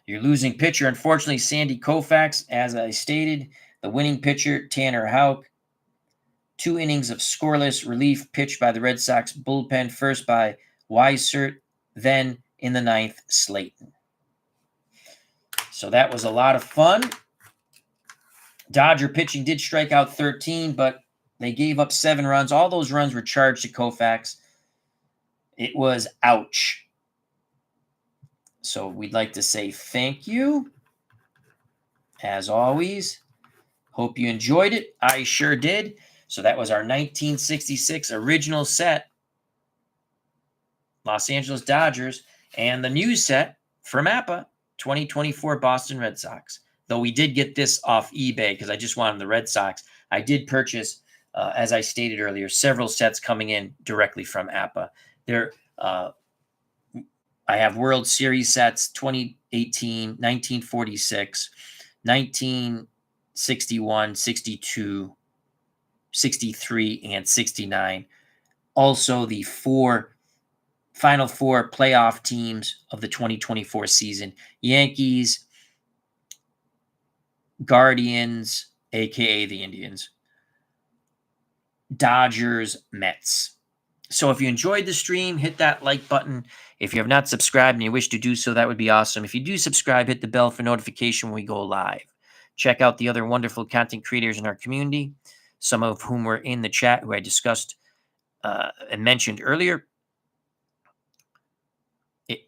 Your losing pitcher, unfortunately, Sandy Koufax. As I stated, the winning pitcher, Tanner Houck. 2 innings of scoreless relief pitched by the Red Sox bullpen, first by Weissert, then in the 9th, Slayton. So that was a lot of fun. Dodger pitching did strike out 13, but they gave up 7 runs. All those runs were charged to Koufax. It was ouch. So we'd like to say thank you, as always. Hope you enjoyed it. I sure did. So that was our 1966 original set, Los Angeles Dodgers, and the new set from APBA, 2024 Boston Red Sox. Though we did get this off eBay because I just wanted the Red Sox. I did purchase, as I stated earlier, several sets coming in directly from APBA. I have World Series sets 2018, 1946, 1961, 62, 63, and 69. Also, the final 4 playoff teams of the 2024 season: Yankees, Guardians, aka the Indians, Dodgers, Mets. So if you enjoyed the stream, hit that like button. If you have not subscribed and you wish to do so, that would be awesome. If you do subscribe, hit the bell for notification when we go live. Check out the other wonderful content creators in our community, some of whom were in the chat, who I discussed and mentioned earlier.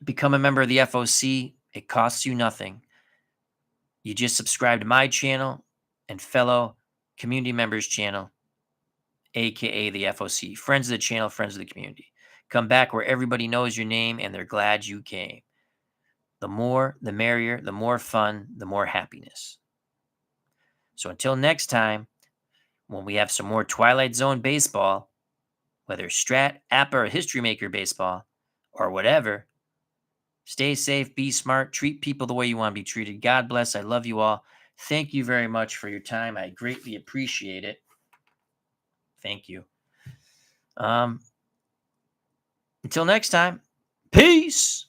Become a member of the FOC. It costs you nothing. You just subscribe to my channel and fellow community members' channel, aka the FOC. Friends of the channel, friends of the community. Come back where everybody knows your name and they're glad you came. The more, the merrier, the more fun, the more happiness. So until next time, when we have some more Twilight Zone baseball, whether Strat, APBA, or History Maker baseball, or whatever, stay safe, be smart, treat people the way you want to be treated. God bless. I love you all. Thank you very much for your time. I greatly appreciate it. Thank you. Until next time, peace.